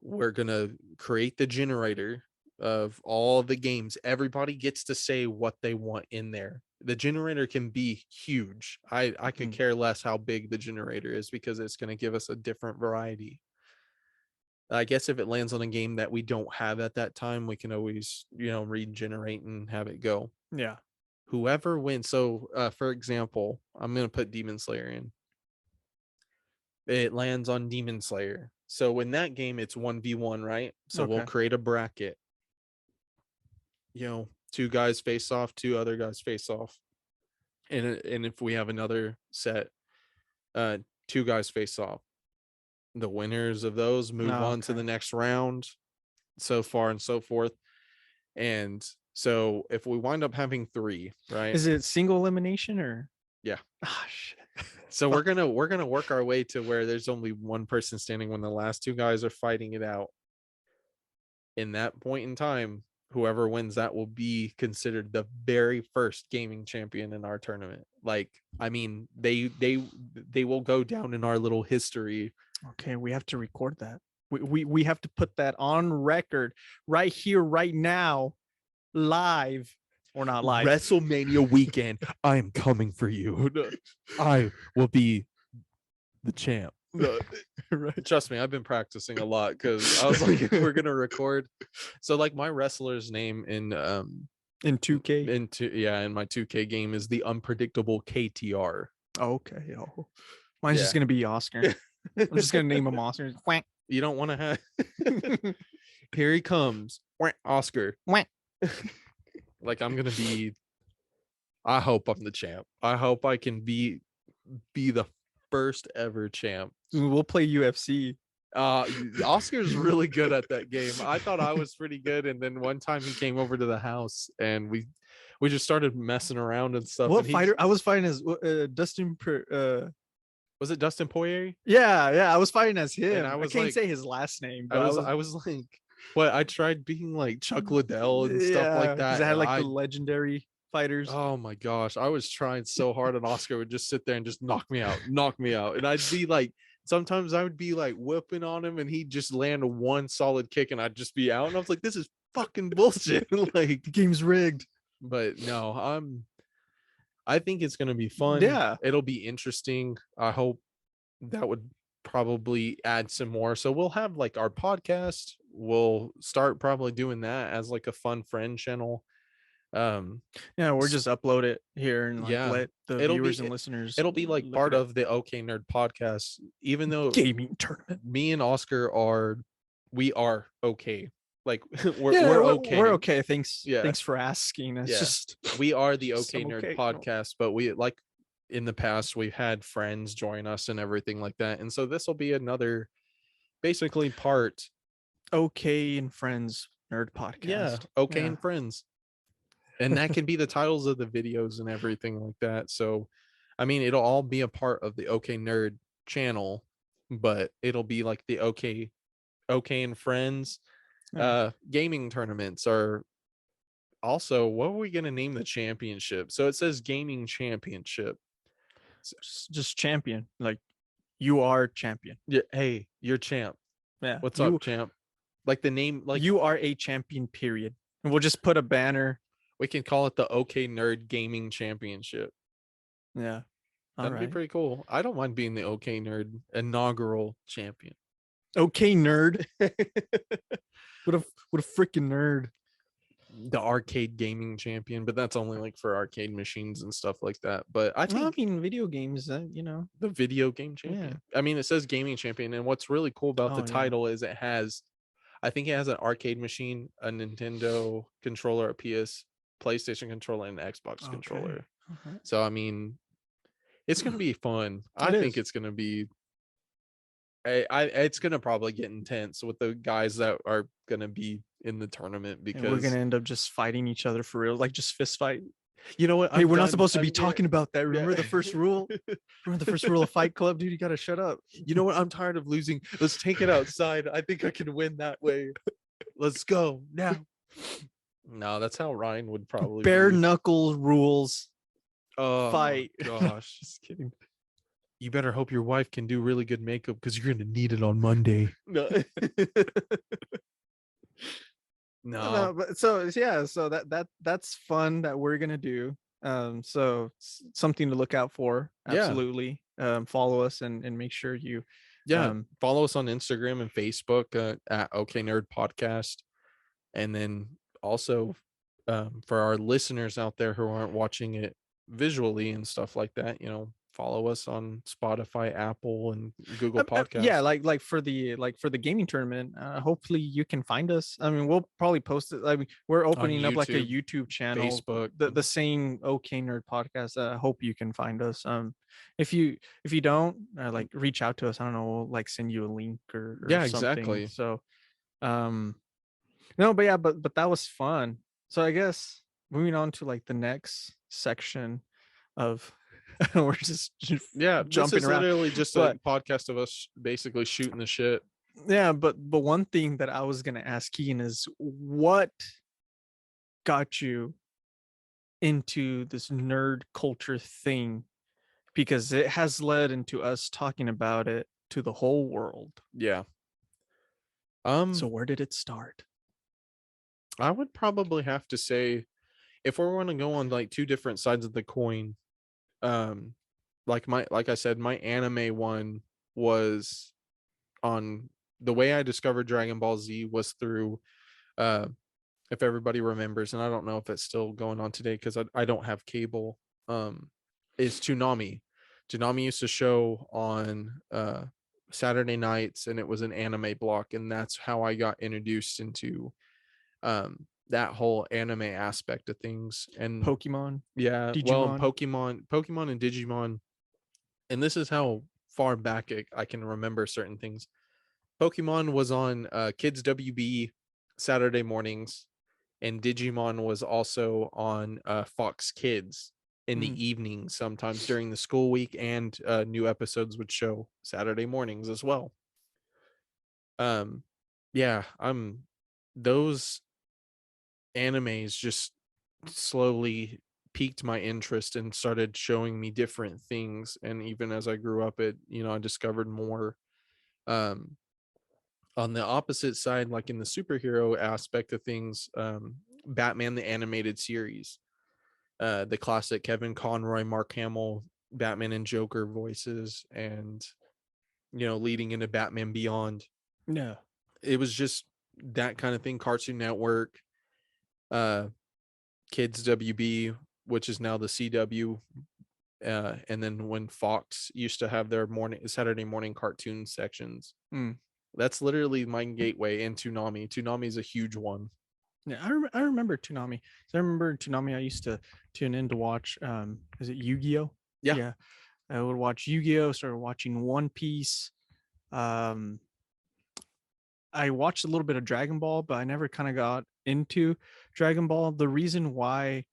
[SPEAKER 2] We're going to create the generator of all the games. Everybody gets to say what they want in there. The generator can be huge. I could care less how big the generator is because it's going to give us a different variety. I guess if it lands on a game that we don't have at that time, we can always, regenerate and have it go.
[SPEAKER 1] Yeah.
[SPEAKER 2] Whoever wins. So, for example, I'm going to put Demon Slayer in. It lands on Demon Slayer. So in that game, it's 1v1, right? So we'll
[SPEAKER 1] Okay.
[SPEAKER 2] create a bracket. Two guys face off, two other guys face off. And if we have another set, two guys face off. The winners of those move on to
[SPEAKER 1] Okay.
[SPEAKER 2] the next round, so far and so forth. And so if we wind up having three, right?
[SPEAKER 1] Is it single elimination or?
[SPEAKER 2] Yeah.
[SPEAKER 1] Ah, shit.
[SPEAKER 2] So we're gonna work our way to where there's only one person standing when the last two guys are fighting it out. In that point in time, whoever wins that will be considered the very first gaming champion in our tournament. Like, I mean, they will go down in our little history.
[SPEAKER 1] Okay, we have to record that. We have to put that on record right here, right now, live or not live.
[SPEAKER 2] WrestleMania weekend, I am coming for you. I will be the champ. Right. Trust me, I've been practicing a lot because I was like, we're gonna record. So like my wrestler's name in
[SPEAKER 1] 2K.
[SPEAKER 2] In my 2K game is the unpredictable KTR.
[SPEAKER 1] Okay. Oh. Mine's just gonna be Oscar. I'm just gonna name him Oscar. Quack.
[SPEAKER 2] You don't want to have here he comes. Oscar.
[SPEAKER 1] Quack.
[SPEAKER 2] Like I'm gonna be I hope I'm the champ. I hope I can be the first ever champ.
[SPEAKER 1] We'll play UFC.
[SPEAKER 2] Oscar's really good at that game. I thought I was pretty good, and then one time he came over to the house and we just started messing around and stuff.
[SPEAKER 1] What
[SPEAKER 2] and
[SPEAKER 1] fighter? I was fighting as Dustin.
[SPEAKER 2] Was it Dustin Poirier?
[SPEAKER 1] Yeah, I was fighting as him.
[SPEAKER 2] And I
[SPEAKER 1] can't
[SPEAKER 2] like,
[SPEAKER 1] say his last name. But
[SPEAKER 2] I was like, what? I tried being like Chuck Liddell and stuff like that.
[SPEAKER 1] Because I had
[SPEAKER 2] and
[SPEAKER 1] like the legendary fighters.
[SPEAKER 2] Oh my gosh, I was trying so hard, and Oscar would just sit there and just knock me out, and I'd be like, sometimes I would be like whipping on him, and he'd just land one solid kick, and I'd just be out, and I was like, this is fucking bullshit. Like
[SPEAKER 1] the game's rigged.
[SPEAKER 2] But no, I think it's gonna be fun.
[SPEAKER 1] Yeah,
[SPEAKER 2] it'll be interesting. I hope that would probably add some more. So we'll have like our podcast. We'll start probably doing that as like a fun friend channel. Um,
[SPEAKER 1] Yeah, we're just upload it here and like
[SPEAKER 2] yeah,
[SPEAKER 1] let the
[SPEAKER 2] it'll
[SPEAKER 1] viewers
[SPEAKER 2] be
[SPEAKER 1] and listeners
[SPEAKER 2] it'll be like
[SPEAKER 1] look
[SPEAKER 2] part
[SPEAKER 1] it up.
[SPEAKER 2] of the OK Nerd podcast, even though
[SPEAKER 1] Gaming tournament.
[SPEAKER 2] me and Oscar we are okay. Like
[SPEAKER 1] Yeah,
[SPEAKER 2] we're
[SPEAKER 1] we're
[SPEAKER 2] okay.
[SPEAKER 1] okay. Thanks,
[SPEAKER 2] Yeah.
[SPEAKER 1] thanks for asking. It's
[SPEAKER 2] Yeah.
[SPEAKER 1] just,
[SPEAKER 2] We are the
[SPEAKER 1] just
[SPEAKER 2] OK
[SPEAKER 1] I'm
[SPEAKER 2] Nerd
[SPEAKER 1] okay. No.
[SPEAKER 2] podcast, but we like in the past we've had friends join us and everything like that. And so this will be another basically part.
[SPEAKER 1] Okay and friends nerd
[SPEAKER 2] Yeah,
[SPEAKER 1] podcast.
[SPEAKER 2] OK
[SPEAKER 1] Yeah.
[SPEAKER 2] and friends. And that can be the titles of the videos and everything like that. So I mean, it'll all be a part of the OK Nerd channel, but it'll be like the OK and friends
[SPEAKER 1] Yeah.
[SPEAKER 2] gaming tournaments are also, what are we going to name the championship? So it says gaming championship.
[SPEAKER 1] Just champion. Like you are champion.
[SPEAKER 2] Yeah, hey, you're champ.
[SPEAKER 1] Yeah.
[SPEAKER 2] What's up, champ? Like the name, like
[SPEAKER 1] You are a champion, period. And we'll just put a banner.
[SPEAKER 2] we can call it the OK Nerd Gaming Championship.
[SPEAKER 1] Yeah. All
[SPEAKER 2] That'd be
[SPEAKER 1] right.
[SPEAKER 2] pretty cool. I don't mind being the OK Nerd inaugural champion.
[SPEAKER 1] Okay, nerd. What a freaking nerd.
[SPEAKER 2] The arcade gaming champion, but that's only like for arcade machines and stuff like that. But I
[SPEAKER 1] Well, I
[SPEAKER 2] think
[SPEAKER 1] mean, video games, you know.
[SPEAKER 2] the video game
[SPEAKER 1] Yeah.
[SPEAKER 2] champion. I mean, it says gaming champion, and what's really cool about the
[SPEAKER 1] Oh yeah.
[SPEAKER 2] title is it has, I think it has an arcade machine, a Nintendo controller, a PS, PlayStation controller, and an Xbox
[SPEAKER 1] Okay.
[SPEAKER 2] controller.
[SPEAKER 1] All right.
[SPEAKER 2] So I mean, it's gonna be fun. I
[SPEAKER 1] It
[SPEAKER 2] think
[SPEAKER 1] is.
[SPEAKER 2] it's gonna be. It's gonna probably get intense with the guys that are gonna be in the tournament
[SPEAKER 1] And we're gonna
[SPEAKER 2] because
[SPEAKER 1] end up just fighting each other for real, like just fist fight.
[SPEAKER 2] you know what?
[SPEAKER 1] Hey,
[SPEAKER 2] I'm
[SPEAKER 1] we're not
[SPEAKER 2] done.
[SPEAKER 1] supposed to be talking about that.
[SPEAKER 2] Yeah.
[SPEAKER 1] Remember the first rule? Remember the first rule of Fight Club, dude? You gotta shut up.
[SPEAKER 2] You know what? I'm tired of losing. Let's take it outside. I think I can win that way. Let's go now. No, that's how Ryan would probably
[SPEAKER 1] Bare
[SPEAKER 2] be.
[SPEAKER 1] knuckle rules.
[SPEAKER 2] Oh
[SPEAKER 1] Fight.
[SPEAKER 2] gosh.
[SPEAKER 1] Just kidding.
[SPEAKER 2] You better hope your wife can do really good makeup because you're gonna need it on Monday. No. No.
[SPEAKER 1] No, but so yeah, so that's fun that we're gonna do. So something to look out for.
[SPEAKER 2] Yeah.
[SPEAKER 1] Absolutely. Follow us and make sure you
[SPEAKER 2] Yeah.
[SPEAKER 1] um
[SPEAKER 2] Follow us on Instagram and Facebook at OK Nerd Podcast. And then also for our listeners out there who aren't watching it visually and stuff like that, follow us on Spotify, Apple, and Google
[SPEAKER 1] yeah,
[SPEAKER 2] Podcasts.
[SPEAKER 1] like for the gaming tournament, hopefully you can find us. I mean, we'll probably post it. I mean, we're
[SPEAKER 2] On
[SPEAKER 1] opening up like a
[SPEAKER 2] YouTube,
[SPEAKER 1] YouTube channel,
[SPEAKER 2] Facebook.
[SPEAKER 1] the same OK Nerd podcast. I hope you can find us. If you don't, like reach out to us. I don't know, we'll like send you a link or
[SPEAKER 2] Yeah,
[SPEAKER 1] something.
[SPEAKER 2] exactly.
[SPEAKER 1] So um no, but yeah, but that was fun. So I guess moving on to like the next section of we're just
[SPEAKER 2] Yeah, this
[SPEAKER 1] jumping
[SPEAKER 2] is
[SPEAKER 1] around.
[SPEAKER 2] literally just a
[SPEAKER 1] But
[SPEAKER 2] podcast of us basically shooting the shit.
[SPEAKER 1] yeah, but one thing that I was gonna ask Keegan is what got you into this nerd culture thing? Because it has led into us talking about it to the whole world.
[SPEAKER 2] Yeah.
[SPEAKER 1] So where did it start?
[SPEAKER 2] I would probably have to say if we're going to go on like two different sides of the coin, um, like I said, my anime one was on the way I discovered Dragon Ball Z was through uh if everybody remembers, and I don't know if it's still going on today because I don't have cable, is Toonami. Toonami used to show on Saturday nights, and it was an anime block, and that's how I got introduced into that whole anime aspect of things. And
[SPEAKER 1] Pokemon,
[SPEAKER 2] yeah, well,
[SPEAKER 1] Digimon.
[SPEAKER 2] Pokemon and Digimon, and this is how far back I can remember certain things. Pokemon was on Kids WB Saturday mornings, and Digimon was also on Fox Kids in
[SPEAKER 1] Mm.
[SPEAKER 2] the evenings, sometimes during the school week, and new episodes would show Saturday mornings as well. Yeah, I'm those animes just slowly piqued my interest and started showing me different things. And even as I grew up, I discovered more. Um, on the opposite side, like in the superhero aspect of things, Batman the animated series, the classic Kevin Conroy, Mark Hamill, Batman and Joker voices, and leading into Batman Beyond.
[SPEAKER 1] Yeah.
[SPEAKER 2] It was just that kind of thing. Cartoon Network, uh, Kids WB, which is now the CW. And then when Fox used to have their morning Saturday morning cartoon sections,
[SPEAKER 1] Mm.
[SPEAKER 2] that's literally my gateway. And Toonami. Toonami is a huge one.
[SPEAKER 1] Yeah, I remember Toonami. So I remember Toonami. I used to tune in to watch. Is it Yu-Gi-Oh?
[SPEAKER 2] Yeah.
[SPEAKER 1] Yeah, I would watch Yu-Gi-Oh. Started watching One Piece. Um, I watched a little bit of Dragon Ball, but I never kind of got into Dragon Ball. The reason why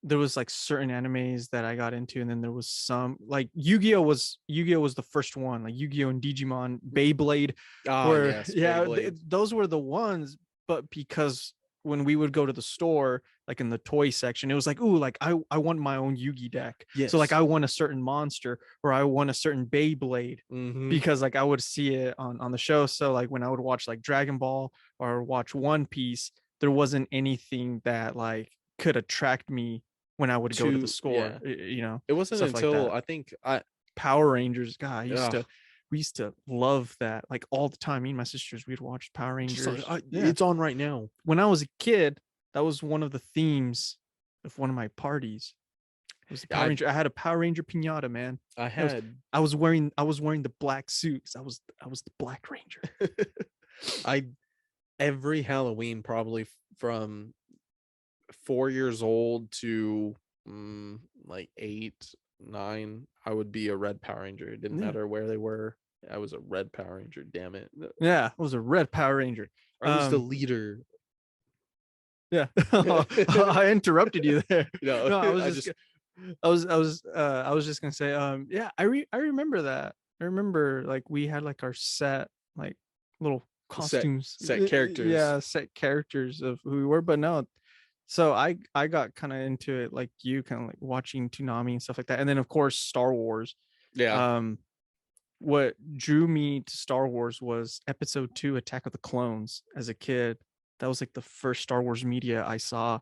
[SPEAKER 1] there was like certain animes that I got into, and then there was some like Yu-Gi-Oh was the first one, like Yu-Gi-Oh and Digimon, Beyblade,
[SPEAKER 2] Ah,
[SPEAKER 1] where
[SPEAKER 2] yes,
[SPEAKER 1] yeah,
[SPEAKER 2] Beyblade.
[SPEAKER 1] those were the ones. But because when we would go to the store, like in the toy section, it was like, ooh, like I want my own Yu-Gi deck. So like
[SPEAKER 2] Yes.
[SPEAKER 1] I want a certain monster or I want a certain Beyblade
[SPEAKER 2] Mm-hmm.
[SPEAKER 1] because like I would see it on the show. So like when I would watch like Dragon Ball or watch One Piece, there wasn't anything that like could attract me when I would go to the store,
[SPEAKER 2] Yeah. It wasn't
[SPEAKER 1] stuff like
[SPEAKER 2] until
[SPEAKER 1] that.
[SPEAKER 2] I think I
[SPEAKER 1] Power Rangers, God,
[SPEAKER 2] ugh,
[SPEAKER 1] we used to love that like all the time. Me and my sisters, we'd watch Power
[SPEAKER 2] just like
[SPEAKER 1] Rangers. Yeah.
[SPEAKER 2] it's on right now.
[SPEAKER 1] When I was a kid, that was one of the themes of one of my parties. It was the Power
[SPEAKER 2] I
[SPEAKER 1] Ranger. I had a Power Ranger pinata, man.
[SPEAKER 2] I
[SPEAKER 1] It was
[SPEAKER 2] had
[SPEAKER 1] I was wearing the black suit because I was the Black Ranger.
[SPEAKER 2] I every Halloween probably from 4 years old to like 8, 9, I would be a red Power Ranger. It didn't
[SPEAKER 1] Yeah.
[SPEAKER 2] matter where they were. I was a red Power Ranger. Damn it!
[SPEAKER 1] Yeah, I was a red Power Ranger.
[SPEAKER 2] I was the leader.
[SPEAKER 1] Yeah. I interrupted you there.
[SPEAKER 2] No,
[SPEAKER 1] No, I was
[SPEAKER 2] I
[SPEAKER 1] just
[SPEAKER 2] just
[SPEAKER 1] I was just gonna say, yeah, I remember that. I remember like we had like our set like little
[SPEAKER 2] set
[SPEAKER 1] costumes.
[SPEAKER 2] set characters.
[SPEAKER 1] Yeah, set characters of who we were, but no. So I got kind of into it like you, kind of like watching Toonami and stuff like that. And then of course Star Wars.
[SPEAKER 2] Yeah,
[SPEAKER 1] Um what drew me to Star Wars was episode 2, Attack of the Clones, as a kid. That was like the first Star Wars media I saw.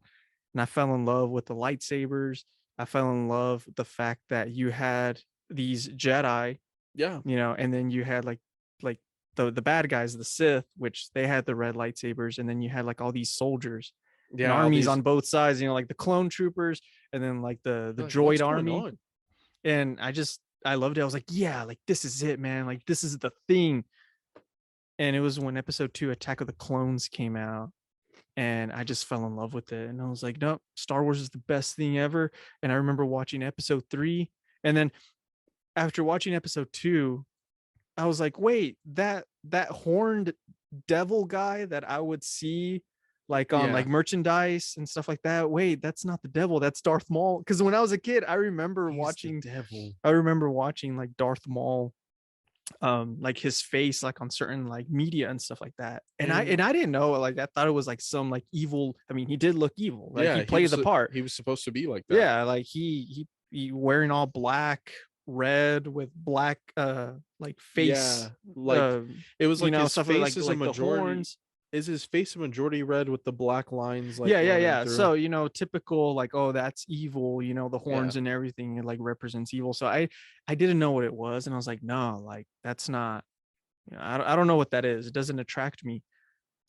[SPEAKER 1] And I fell in love with the lightsabers. I fell in love with the fact that you had these Jedi,
[SPEAKER 2] yeah,
[SPEAKER 1] and then you had like the bad guys, the Sith, which they had the red lightsabers, and then you had like all these soldiers and
[SPEAKER 2] yeah. All
[SPEAKER 1] armies
[SPEAKER 2] these
[SPEAKER 1] on both sides, like the clone troopers and then like the
[SPEAKER 2] like, what's
[SPEAKER 1] droid
[SPEAKER 2] going
[SPEAKER 1] army.
[SPEAKER 2] on?
[SPEAKER 1] And I loved it. I was like, yeah, like this is it, man. Like this is the thing. And it was when episode 2, Attack of the Clones, came out. And I just fell in love with it. And I was like, nope, Star Wars is the best thing ever. And I remember watching episode 3. And then after watching episode 2, I was like, wait, that horned devil guy that I would see like on
[SPEAKER 2] Yeah,
[SPEAKER 1] like merchandise and stuff like that. Wait, that's not the devil, that's Darth Maul. Because when I was a kid,
[SPEAKER 2] he's the devil.
[SPEAKER 1] I remember watching like Darth Maul, like his face like on certain like media and stuff like that. And
[SPEAKER 2] And
[SPEAKER 1] I didn't know, like I thought it was like some like evil. I mean, he did look evil, like
[SPEAKER 2] yeah,
[SPEAKER 1] he played the part.
[SPEAKER 2] he was supposed to be like that.
[SPEAKER 1] Yeah, like he wearing all black, red with black like face,
[SPEAKER 2] Yeah, like it was like his
[SPEAKER 1] stuff like
[SPEAKER 2] face is a
[SPEAKER 1] the
[SPEAKER 2] majority.
[SPEAKER 1] horns.
[SPEAKER 2] Is his face a majority red with the black lines like
[SPEAKER 1] Yeah, yeah,
[SPEAKER 2] running
[SPEAKER 1] yeah.
[SPEAKER 2] through?
[SPEAKER 1] So, typical like, oh, that's evil, the
[SPEAKER 2] Yeah,
[SPEAKER 1] horns and everything, it like represents evil. So I didn't know what it was, and I was like, no, like that's not, I don't know what that is. It doesn't attract me.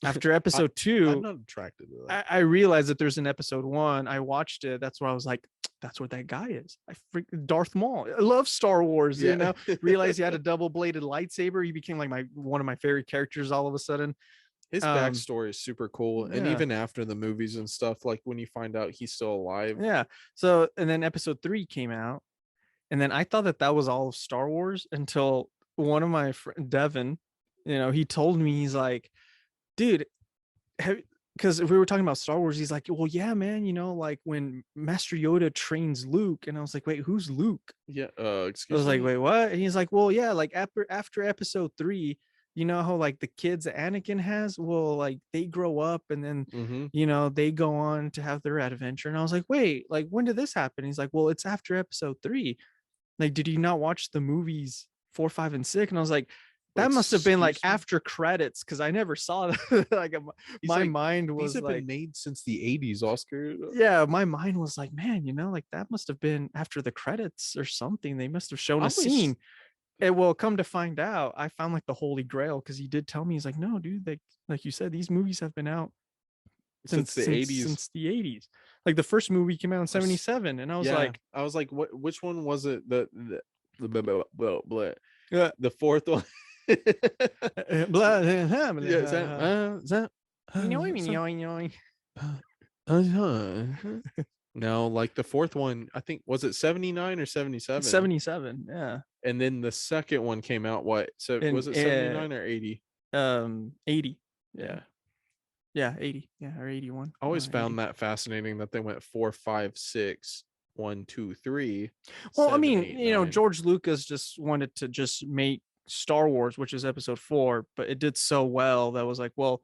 [SPEAKER 1] After
[SPEAKER 2] I
[SPEAKER 1] episode
[SPEAKER 2] I'm
[SPEAKER 1] 2,
[SPEAKER 2] not attracted to that.
[SPEAKER 1] I realized that there's an episode 1. I watched it. That's where I was like, that's what that guy is. I freak Darth Maul. I love Star Wars,
[SPEAKER 2] Yeah,
[SPEAKER 1] Realized he had a double-bladed lightsaber. He became like one of my favorite characters all of a sudden.
[SPEAKER 2] his
[SPEAKER 1] Um,
[SPEAKER 2] backstory is super cool, and
[SPEAKER 1] yeah.
[SPEAKER 2] even after the movies and stuff, like when you find out he's still alive.
[SPEAKER 1] Yeah. So, and then episode 3 came out, and then I thought that was all of Star Wars until one of my friend Devin, he told me, he's like, dude, because if we were talking about Star Wars, he's like, well, yeah, man, like when Master Yoda trains Luke, and I was like, wait, who's Luke?
[SPEAKER 2] Yeah,
[SPEAKER 1] I
[SPEAKER 2] excuse
[SPEAKER 1] was like,
[SPEAKER 2] me.
[SPEAKER 1] wait, what? And he's like, well, yeah, like after episode 3, how like the kids that Anakin has, well, like they grow up and then
[SPEAKER 2] Mm-hmm.
[SPEAKER 1] they go on to have their adventure. And I was like, wait, like when did this happen? He's like, well, it's after episode 3. Like, did you not watch the movies 4, 5, and 6? And I was like, that must have been like
[SPEAKER 2] Excuse me?
[SPEAKER 1] after credits, because I never saw that. Like my
[SPEAKER 2] like,
[SPEAKER 1] mind
[SPEAKER 2] these
[SPEAKER 1] was
[SPEAKER 2] have
[SPEAKER 1] like,
[SPEAKER 2] been made since the 80s, Oscar.
[SPEAKER 1] yeah, my mind was like, man, like that must have been after the credits or something. They must have shown
[SPEAKER 2] I
[SPEAKER 1] a
[SPEAKER 2] always
[SPEAKER 1] scene. It will come to find out, I found like the holy grail, because he did tell me, he's like, no, dude, like you said, these movies have been out
[SPEAKER 2] since the 80s.
[SPEAKER 1] since the 80s. Like the first movie came out in
[SPEAKER 2] Or
[SPEAKER 1] 77 and I was
[SPEAKER 2] Yeah,
[SPEAKER 1] like,
[SPEAKER 2] I was like, what? Which one was it? The blah, blah, blah, blah.
[SPEAKER 1] yeah,
[SPEAKER 2] The fourth one.
[SPEAKER 1] blah,
[SPEAKER 2] Yeah, is that some, no, like the fourth one, I think was it 79 or 77?
[SPEAKER 1] 77, yeah.
[SPEAKER 2] And then the second one came out what? So
[SPEAKER 1] And
[SPEAKER 2] was it 79 or 80?
[SPEAKER 1] 80. Yeah.
[SPEAKER 2] Yeah.
[SPEAKER 1] Yeah, 80. Yeah, or 81.
[SPEAKER 2] I always
[SPEAKER 1] 80.
[SPEAKER 2] found that fascinating that they went 4, 5, 6, 1, 2, 3,
[SPEAKER 1] Well, I
[SPEAKER 2] 7,
[SPEAKER 1] mean,
[SPEAKER 2] 8, 9.
[SPEAKER 1] George Lucas just wanted to just make Star Wars, which is episode 4, but it did so well that was like, well,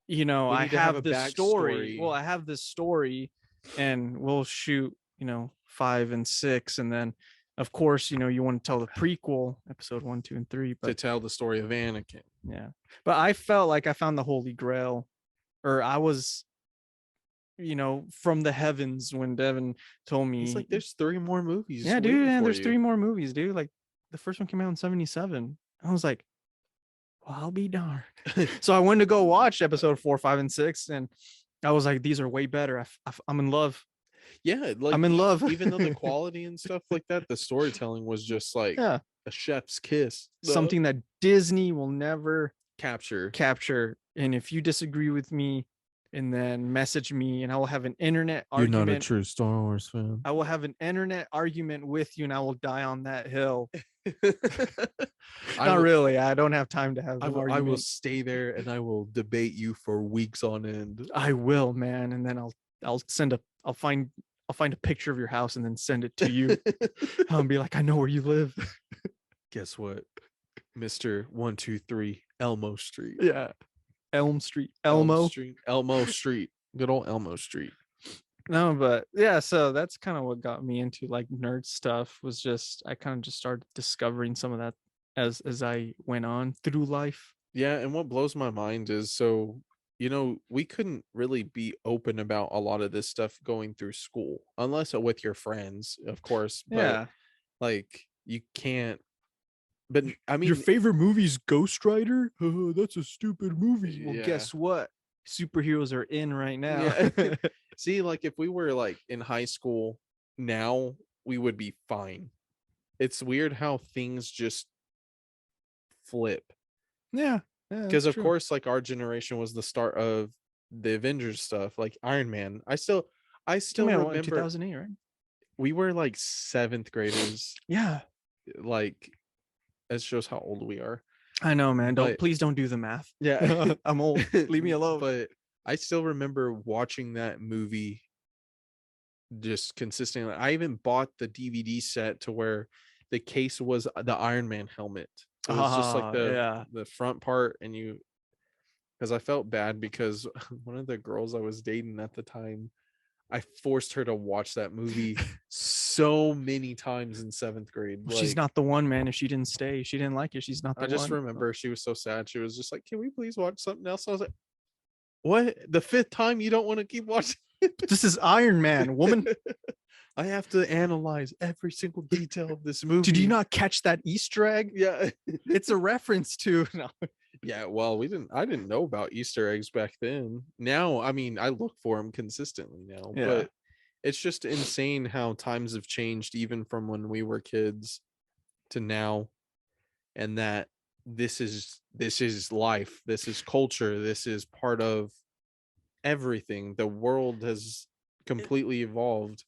[SPEAKER 2] We
[SPEAKER 1] I
[SPEAKER 2] need to have
[SPEAKER 1] have
[SPEAKER 2] a
[SPEAKER 1] this story. Well,
[SPEAKER 2] backstory.
[SPEAKER 1] I have this story and we'll shoot, 5 and 6. And then, of course, you want to tell the prequel, episode 1, 2, and 3.
[SPEAKER 2] To
[SPEAKER 1] But
[SPEAKER 2] tell the story of Anakin.
[SPEAKER 1] yeah, but I felt like I found the Holy Grail, or I was, from the heavens when Devin told
[SPEAKER 2] He's
[SPEAKER 1] me,
[SPEAKER 2] like, there's 3 more movies
[SPEAKER 1] yeah, dude,
[SPEAKER 2] waiting
[SPEAKER 1] and
[SPEAKER 2] for
[SPEAKER 1] there's
[SPEAKER 2] you.
[SPEAKER 1] 3 more movies, dude. Like the first one came out in 77. I was like, well, I'll be darned. So I went to go watch episode 4, 5, and 6, and I was like, these are way better. I'm in love.
[SPEAKER 2] Yeah, like
[SPEAKER 1] I'm in love.
[SPEAKER 2] even though the quality and stuff like that, the storytelling was just like
[SPEAKER 1] Yeah,
[SPEAKER 2] a chef's kiss. The
[SPEAKER 1] something that Disney will never
[SPEAKER 2] capture.
[SPEAKER 1] capture. And if you disagree with me, and then message me, and I will have an internet
[SPEAKER 2] You're not a
[SPEAKER 1] argument.
[SPEAKER 2] true Star Wars fan.
[SPEAKER 1] I will have an internet argument with you, and I will die on that hill. Not really. I don't have time to have an
[SPEAKER 2] I will
[SPEAKER 1] argument.
[SPEAKER 2] stay there and I will debate you for weeks on end.
[SPEAKER 1] I will, man. And then I'll find a picture of your house and then send it to you. I'll be like, I know where you live.
[SPEAKER 2] Guess what? Mr. 123 Elmo Street.
[SPEAKER 1] Yeah. Elm Street.
[SPEAKER 2] Elmo Street. Elmo Street. Good old Elmo Street.
[SPEAKER 1] No, but yeah, so that's kind of what got me into like nerd stuff, was just I kind of just started discovering some of that as I went on through life.
[SPEAKER 2] Yeah, and what blows my mind is we couldn't really be open about a lot of this stuff going through school, unless with your friends, of course. But
[SPEAKER 1] Yeah.
[SPEAKER 2] like you can't. But I mean,
[SPEAKER 1] Your favorite movie is Ghost Rider? That's a stupid movie. Well,
[SPEAKER 2] yeah.
[SPEAKER 1] guess what? Superheroes are in right now.
[SPEAKER 2] Yeah. See, like if we were like in high school now, we would be fine. It's weird how things just flip.
[SPEAKER 1] Yeah.
[SPEAKER 2] Because of course, like our generation was the start of the Avengers stuff, like Iron Man. I still remember
[SPEAKER 1] 2008, right?
[SPEAKER 2] we were like 7th graders.
[SPEAKER 1] Yeah.
[SPEAKER 2] Like it shows how old we are.
[SPEAKER 1] I know, man. Please don't do the math.
[SPEAKER 2] Yeah.
[SPEAKER 1] I'm old. Leave me alone.
[SPEAKER 2] But I still remember watching that movie just consistently. I even bought the DVD set to where the case was the Iron Man helmet. It was just like the front part, and because I felt bad because one of the girls I was dating at the time, I forced her to watch that movie so many times in 7th grade.
[SPEAKER 1] Well, she's not the one, man. If she didn't stay, she didn't like it. She's not the one.
[SPEAKER 2] I just remember she was so sad. She was just like, "Can we please watch something else?" I was like, "What? The 5th time you don't want to keep watching?"
[SPEAKER 1] This is Iron Man, woman.
[SPEAKER 2] I have to analyze every single detail of this movie.
[SPEAKER 1] Did you not catch that Easter egg?
[SPEAKER 2] Yeah.
[SPEAKER 1] It's a reference to no.
[SPEAKER 2] Yeah, well, I didn't know about Easter eggs back then. Now, I mean, I look for them consistently now, but it's just insane how times have changed even from when we were kids to now, and that this is life, this is culture, this is part of everything. The world has completely evolved.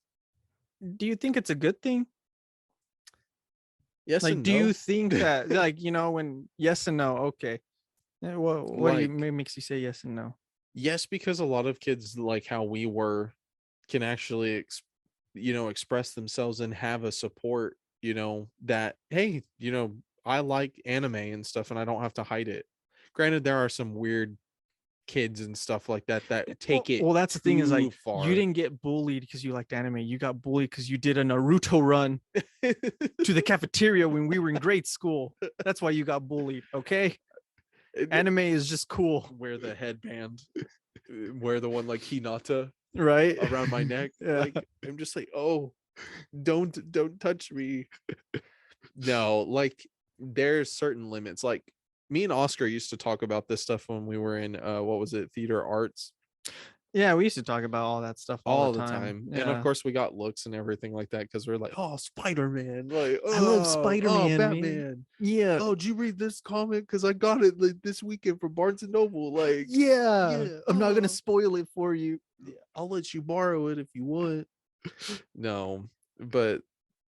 [SPEAKER 1] Do you think it's a good thing?
[SPEAKER 2] Yes.
[SPEAKER 1] Like,
[SPEAKER 2] and
[SPEAKER 1] do
[SPEAKER 2] no.
[SPEAKER 1] you think that, like, when yes and no? Okay. What makes you say yes and no?
[SPEAKER 2] Yes, because a lot of kids, like how we were, can actually express themselves and have a support, that hey, I like anime and stuff and I don't have to hide it. Granted, there are some weird kids and stuff like that take it.
[SPEAKER 1] Well, that's the thing, is like
[SPEAKER 2] far.
[SPEAKER 1] You didn't get bullied because you liked anime. You got bullied because you did a Naruto run to the cafeteria when we were in grade school. That's why you got bullied. Okay. Anime is just cool.
[SPEAKER 2] Wear the headband, wear the one like Hinata
[SPEAKER 1] right
[SPEAKER 2] around my neck.
[SPEAKER 1] Yeah.
[SPEAKER 2] Like I'm just like, oh, don't touch me. No, like there's certain limits. Like me and Oscar used to talk about this stuff when we were in what was it, theater arts.
[SPEAKER 1] Yeah, we used to talk about all that stuff all the
[SPEAKER 2] all the
[SPEAKER 1] time.
[SPEAKER 2] time. And of
[SPEAKER 1] Yeah.
[SPEAKER 2] course we got looks and everything like that because we're like, oh, Spider-Man, like,
[SPEAKER 1] I love
[SPEAKER 2] oh,
[SPEAKER 1] Spider-Man, man.
[SPEAKER 2] Batman.
[SPEAKER 1] Yeah.
[SPEAKER 2] Oh, did you read this comic? Because I got it like this weekend from Barnes and Noble. Like,
[SPEAKER 1] Yeah.
[SPEAKER 2] yeah,
[SPEAKER 1] I'm not gonna spoil it for you.
[SPEAKER 2] yeah, I'll let you borrow it if you want. No, but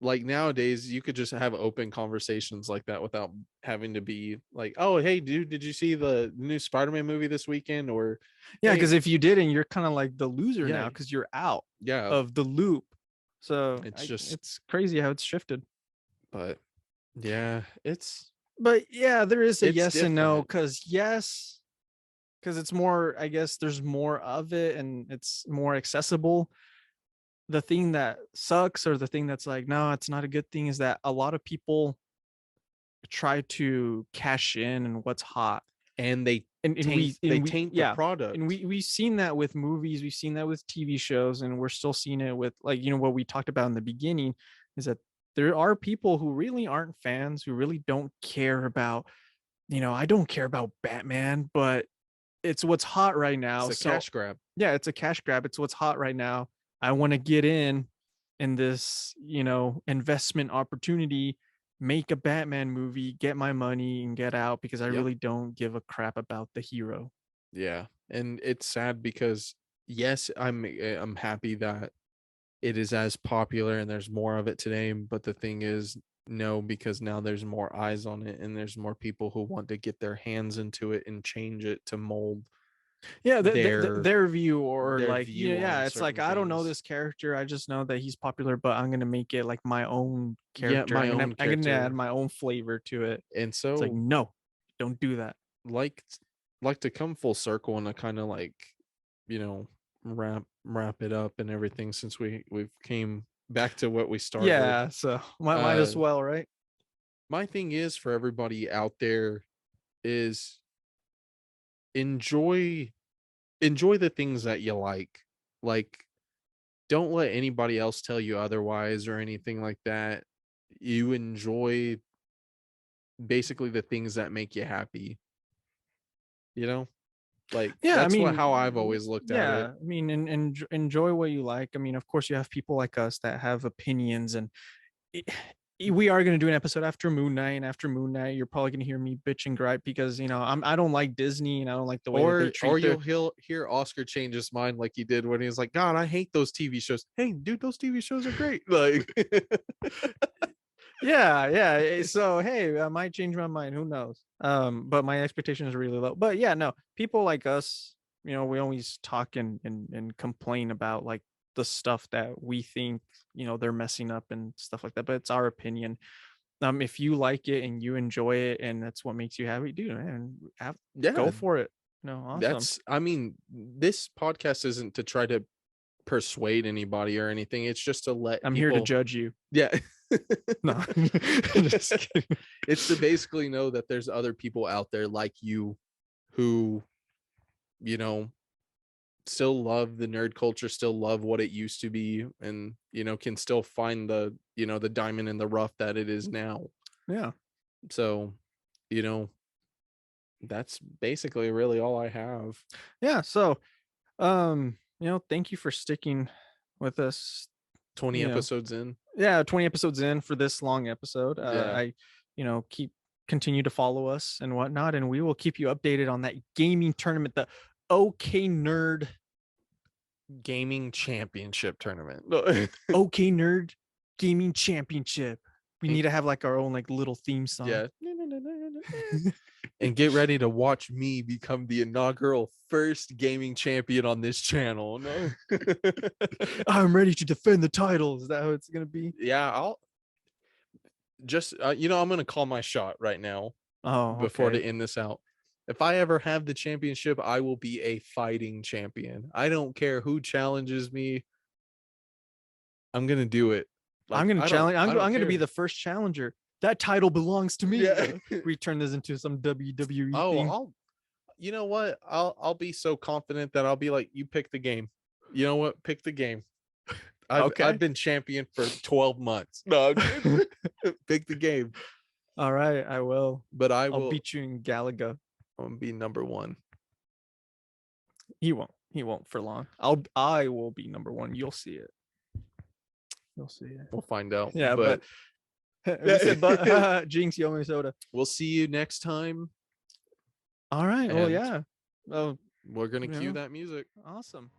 [SPEAKER 2] like nowadays you could just have open conversations like that without having to be like, oh, hey dude, did you see the new Spider-Man movie this weekend? Or
[SPEAKER 1] Yeah,
[SPEAKER 2] hey,
[SPEAKER 1] because if you didn't, you're kind of like the loser
[SPEAKER 2] yeah,
[SPEAKER 1] now because you're out
[SPEAKER 2] yeah,
[SPEAKER 1] of the loop. So
[SPEAKER 2] it's just,
[SPEAKER 1] it's crazy how it's shifted.
[SPEAKER 2] but yeah,
[SPEAKER 1] But yeah, there is a
[SPEAKER 2] it's
[SPEAKER 1] yes and no
[SPEAKER 2] different.
[SPEAKER 1] because yes, because it's more, I guess there's more of it and it's more accessible. The thing that sucks or the thing that's like, no, it's not a good thing is that a lot of people try to cash in and what's hot.
[SPEAKER 2] And they
[SPEAKER 1] And we
[SPEAKER 2] they
[SPEAKER 1] and we
[SPEAKER 2] taint the
[SPEAKER 1] yeah. And
[SPEAKER 2] product.
[SPEAKER 1] we've seen that with movies, we've seen that with TV shows, and we're still seeing it with like, what we talked about in the beginning is that there are people who really aren't fans, who really don't care about, I don't care about Batman, but it's what's hot right
[SPEAKER 2] It's
[SPEAKER 1] now.
[SPEAKER 2] a
[SPEAKER 1] So
[SPEAKER 2] cash grab.
[SPEAKER 1] yeah, it's a cash grab. It's what's hot right now. I want to get in this, investment opportunity, make a Batman movie, get my money and get out because I
[SPEAKER 2] Yep.
[SPEAKER 1] really don't give a crap about the hero.
[SPEAKER 2] Yeah. And it's sad because yes, I'm happy that it is as popular and there's more of it today, but the thing is, no, because now there's more eyes on it and there's more people who want to get their hands into it and change it to mold
[SPEAKER 1] Yeah,
[SPEAKER 2] their
[SPEAKER 1] their view or
[SPEAKER 2] their
[SPEAKER 1] like,
[SPEAKER 2] view
[SPEAKER 1] yeah,
[SPEAKER 2] on
[SPEAKER 1] it's like
[SPEAKER 2] certain
[SPEAKER 1] I don't know
[SPEAKER 2] things.
[SPEAKER 1] this character. I just know that he's popular, but I'm gonna make it like my own
[SPEAKER 2] Yeah,
[SPEAKER 1] character.
[SPEAKER 2] my own
[SPEAKER 1] I'm gonna add
[SPEAKER 2] character.
[SPEAKER 1] my own flavor to it.
[SPEAKER 2] And
[SPEAKER 1] It's like,
[SPEAKER 2] so
[SPEAKER 1] no, don't do that.
[SPEAKER 2] like to come full circle and to kind of like, you know, wrap it up and everything, since we've came back to what we started.
[SPEAKER 1] Yeah, so might
[SPEAKER 2] Uh
[SPEAKER 1] as well, right?
[SPEAKER 2] my thing is for everybody out there is enjoy the things that you like. Like, don't let anybody else tell you otherwise or anything like that. You enjoy basically the things that make you happy, you know? Like
[SPEAKER 1] Yeah, I
[SPEAKER 2] that's what
[SPEAKER 1] mean,
[SPEAKER 2] how I've always looked at it.
[SPEAKER 1] yeah, I mean, and enjoy what you like. I mean, of course, you have people like us that have opinions, and it, we are going to do an episode after Moon Knight. And after Moon Knight, you're probably going to hear me bitch and gripe because I don't like Disney and I don't like the way that they
[SPEAKER 2] Or
[SPEAKER 1] treat their.
[SPEAKER 2] you'll hear Oscar change his mind like he did when he was like, God, I hate those TV shows. Hey, dude, those TV shows are great. Like,
[SPEAKER 1] Yeah, yeah. So hey, I might change my mind. Who knows? But my expectations are really low. But yeah, no, people like us, we always talk and complain about like the stuff that we think, they're messing up and stuff like that. But it's our opinion. If you like it and you enjoy it and that's what makes you happy, dude, man,
[SPEAKER 2] yeah,
[SPEAKER 1] go for it. No, awesome.
[SPEAKER 2] that's, I mean, this podcast isn't to try to persuade anybody or anything. It's just to let
[SPEAKER 1] I'm here to
[SPEAKER 2] people,
[SPEAKER 1] judge you.
[SPEAKER 2] yeah.
[SPEAKER 1] No, just kidding.
[SPEAKER 2] It's to basically know that there's other people out there like you who, you know, still love the nerd culture, still love what it used to be, and can still find the, the diamond in the rough that it is now.
[SPEAKER 1] Yeah.
[SPEAKER 2] So, you know, that's basically really all I have.
[SPEAKER 1] Yeah. So, thank you for sticking with us.
[SPEAKER 2] 20
[SPEAKER 1] You know,
[SPEAKER 2] episodes in.
[SPEAKER 1] yeah, 20 episodes in for this long episode.
[SPEAKER 2] Yeah.
[SPEAKER 1] I, keep continue to follow us and whatnot, and we will keep you updated on that gaming tournament, the OK Nerd,
[SPEAKER 2] Gaming championship tournament.
[SPEAKER 1] OK Nerd Gaming Championship. We
[SPEAKER 2] And
[SPEAKER 1] need to have like our own like little theme song.
[SPEAKER 2] yeah. And get ready to watch me become the inaugural first gaming champion on this channel. No.
[SPEAKER 1] I'm ready to defend the title. Is that how it's gonna be?
[SPEAKER 2] Yeah, I'll just I'm gonna call my shot right now
[SPEAKER 1] Oh,
[SPEAKER 2] before to
[SPEAKER 1] okay.
[SPEAKER 2] end this out. If I ever have the championship, I will be a fighting champion. I don't care who challenges me. I'm gonna do it.
[SPEAKER 1] I'm
[SPEAKER 2] Like
[SPEAKER 1] gonna challenge.
[SPEAKER 2] I
[SPEAKER 1] I'm
[SPEAKER 2] don't
[SPEAKER 1] gonna be
[SPEAKER 2] care.
[SPEAKER 1] the first challenger. That title belongs to me.
[SPEAKER 2] Yeah.
[SPEAKER 1] We turn this into some WWE
[SPEAKER 2] Oh,
[SPEAKER 1] thing.
[SPEAKER 2] you know what? I'll be so confident that I'll be like, you pick the game. You know what? Pick the game. I've
[SPEAKER 1] Okay.
[SPEAKER 2] been champion for 12 months. No, pick the game.
[SPEAKER 1] All right, I will.
[SPEAKER 2] But I
[SPEAKER 1] I'll
[SPEAKER 2] will
[SPEAKER 1] beat you in Galaga.
[SPEAKER 2] be number one.
[SPEAKER 1] He won't. He won't for long. I will be number one. You'll see it. You'll see it.
[SPEAKER 2] We'll find out.
[SPEAKER 1] Yeah,
[SPEAKER 2] But
[SPEAKER 1] but we said but Jinx, you owe me soda.
[SPEAKER 2] we'll see you next time.
[SPEAKER 1] All right. Well,
[SPEAKER 2] And
[SPEAKER 1] yeah. Oh,
[SPEAKER 2] we're gonna cue
[SPEAKER 1] yeah.
[SPEAKER 2] that music.
[SPEAKER 1] Awesome.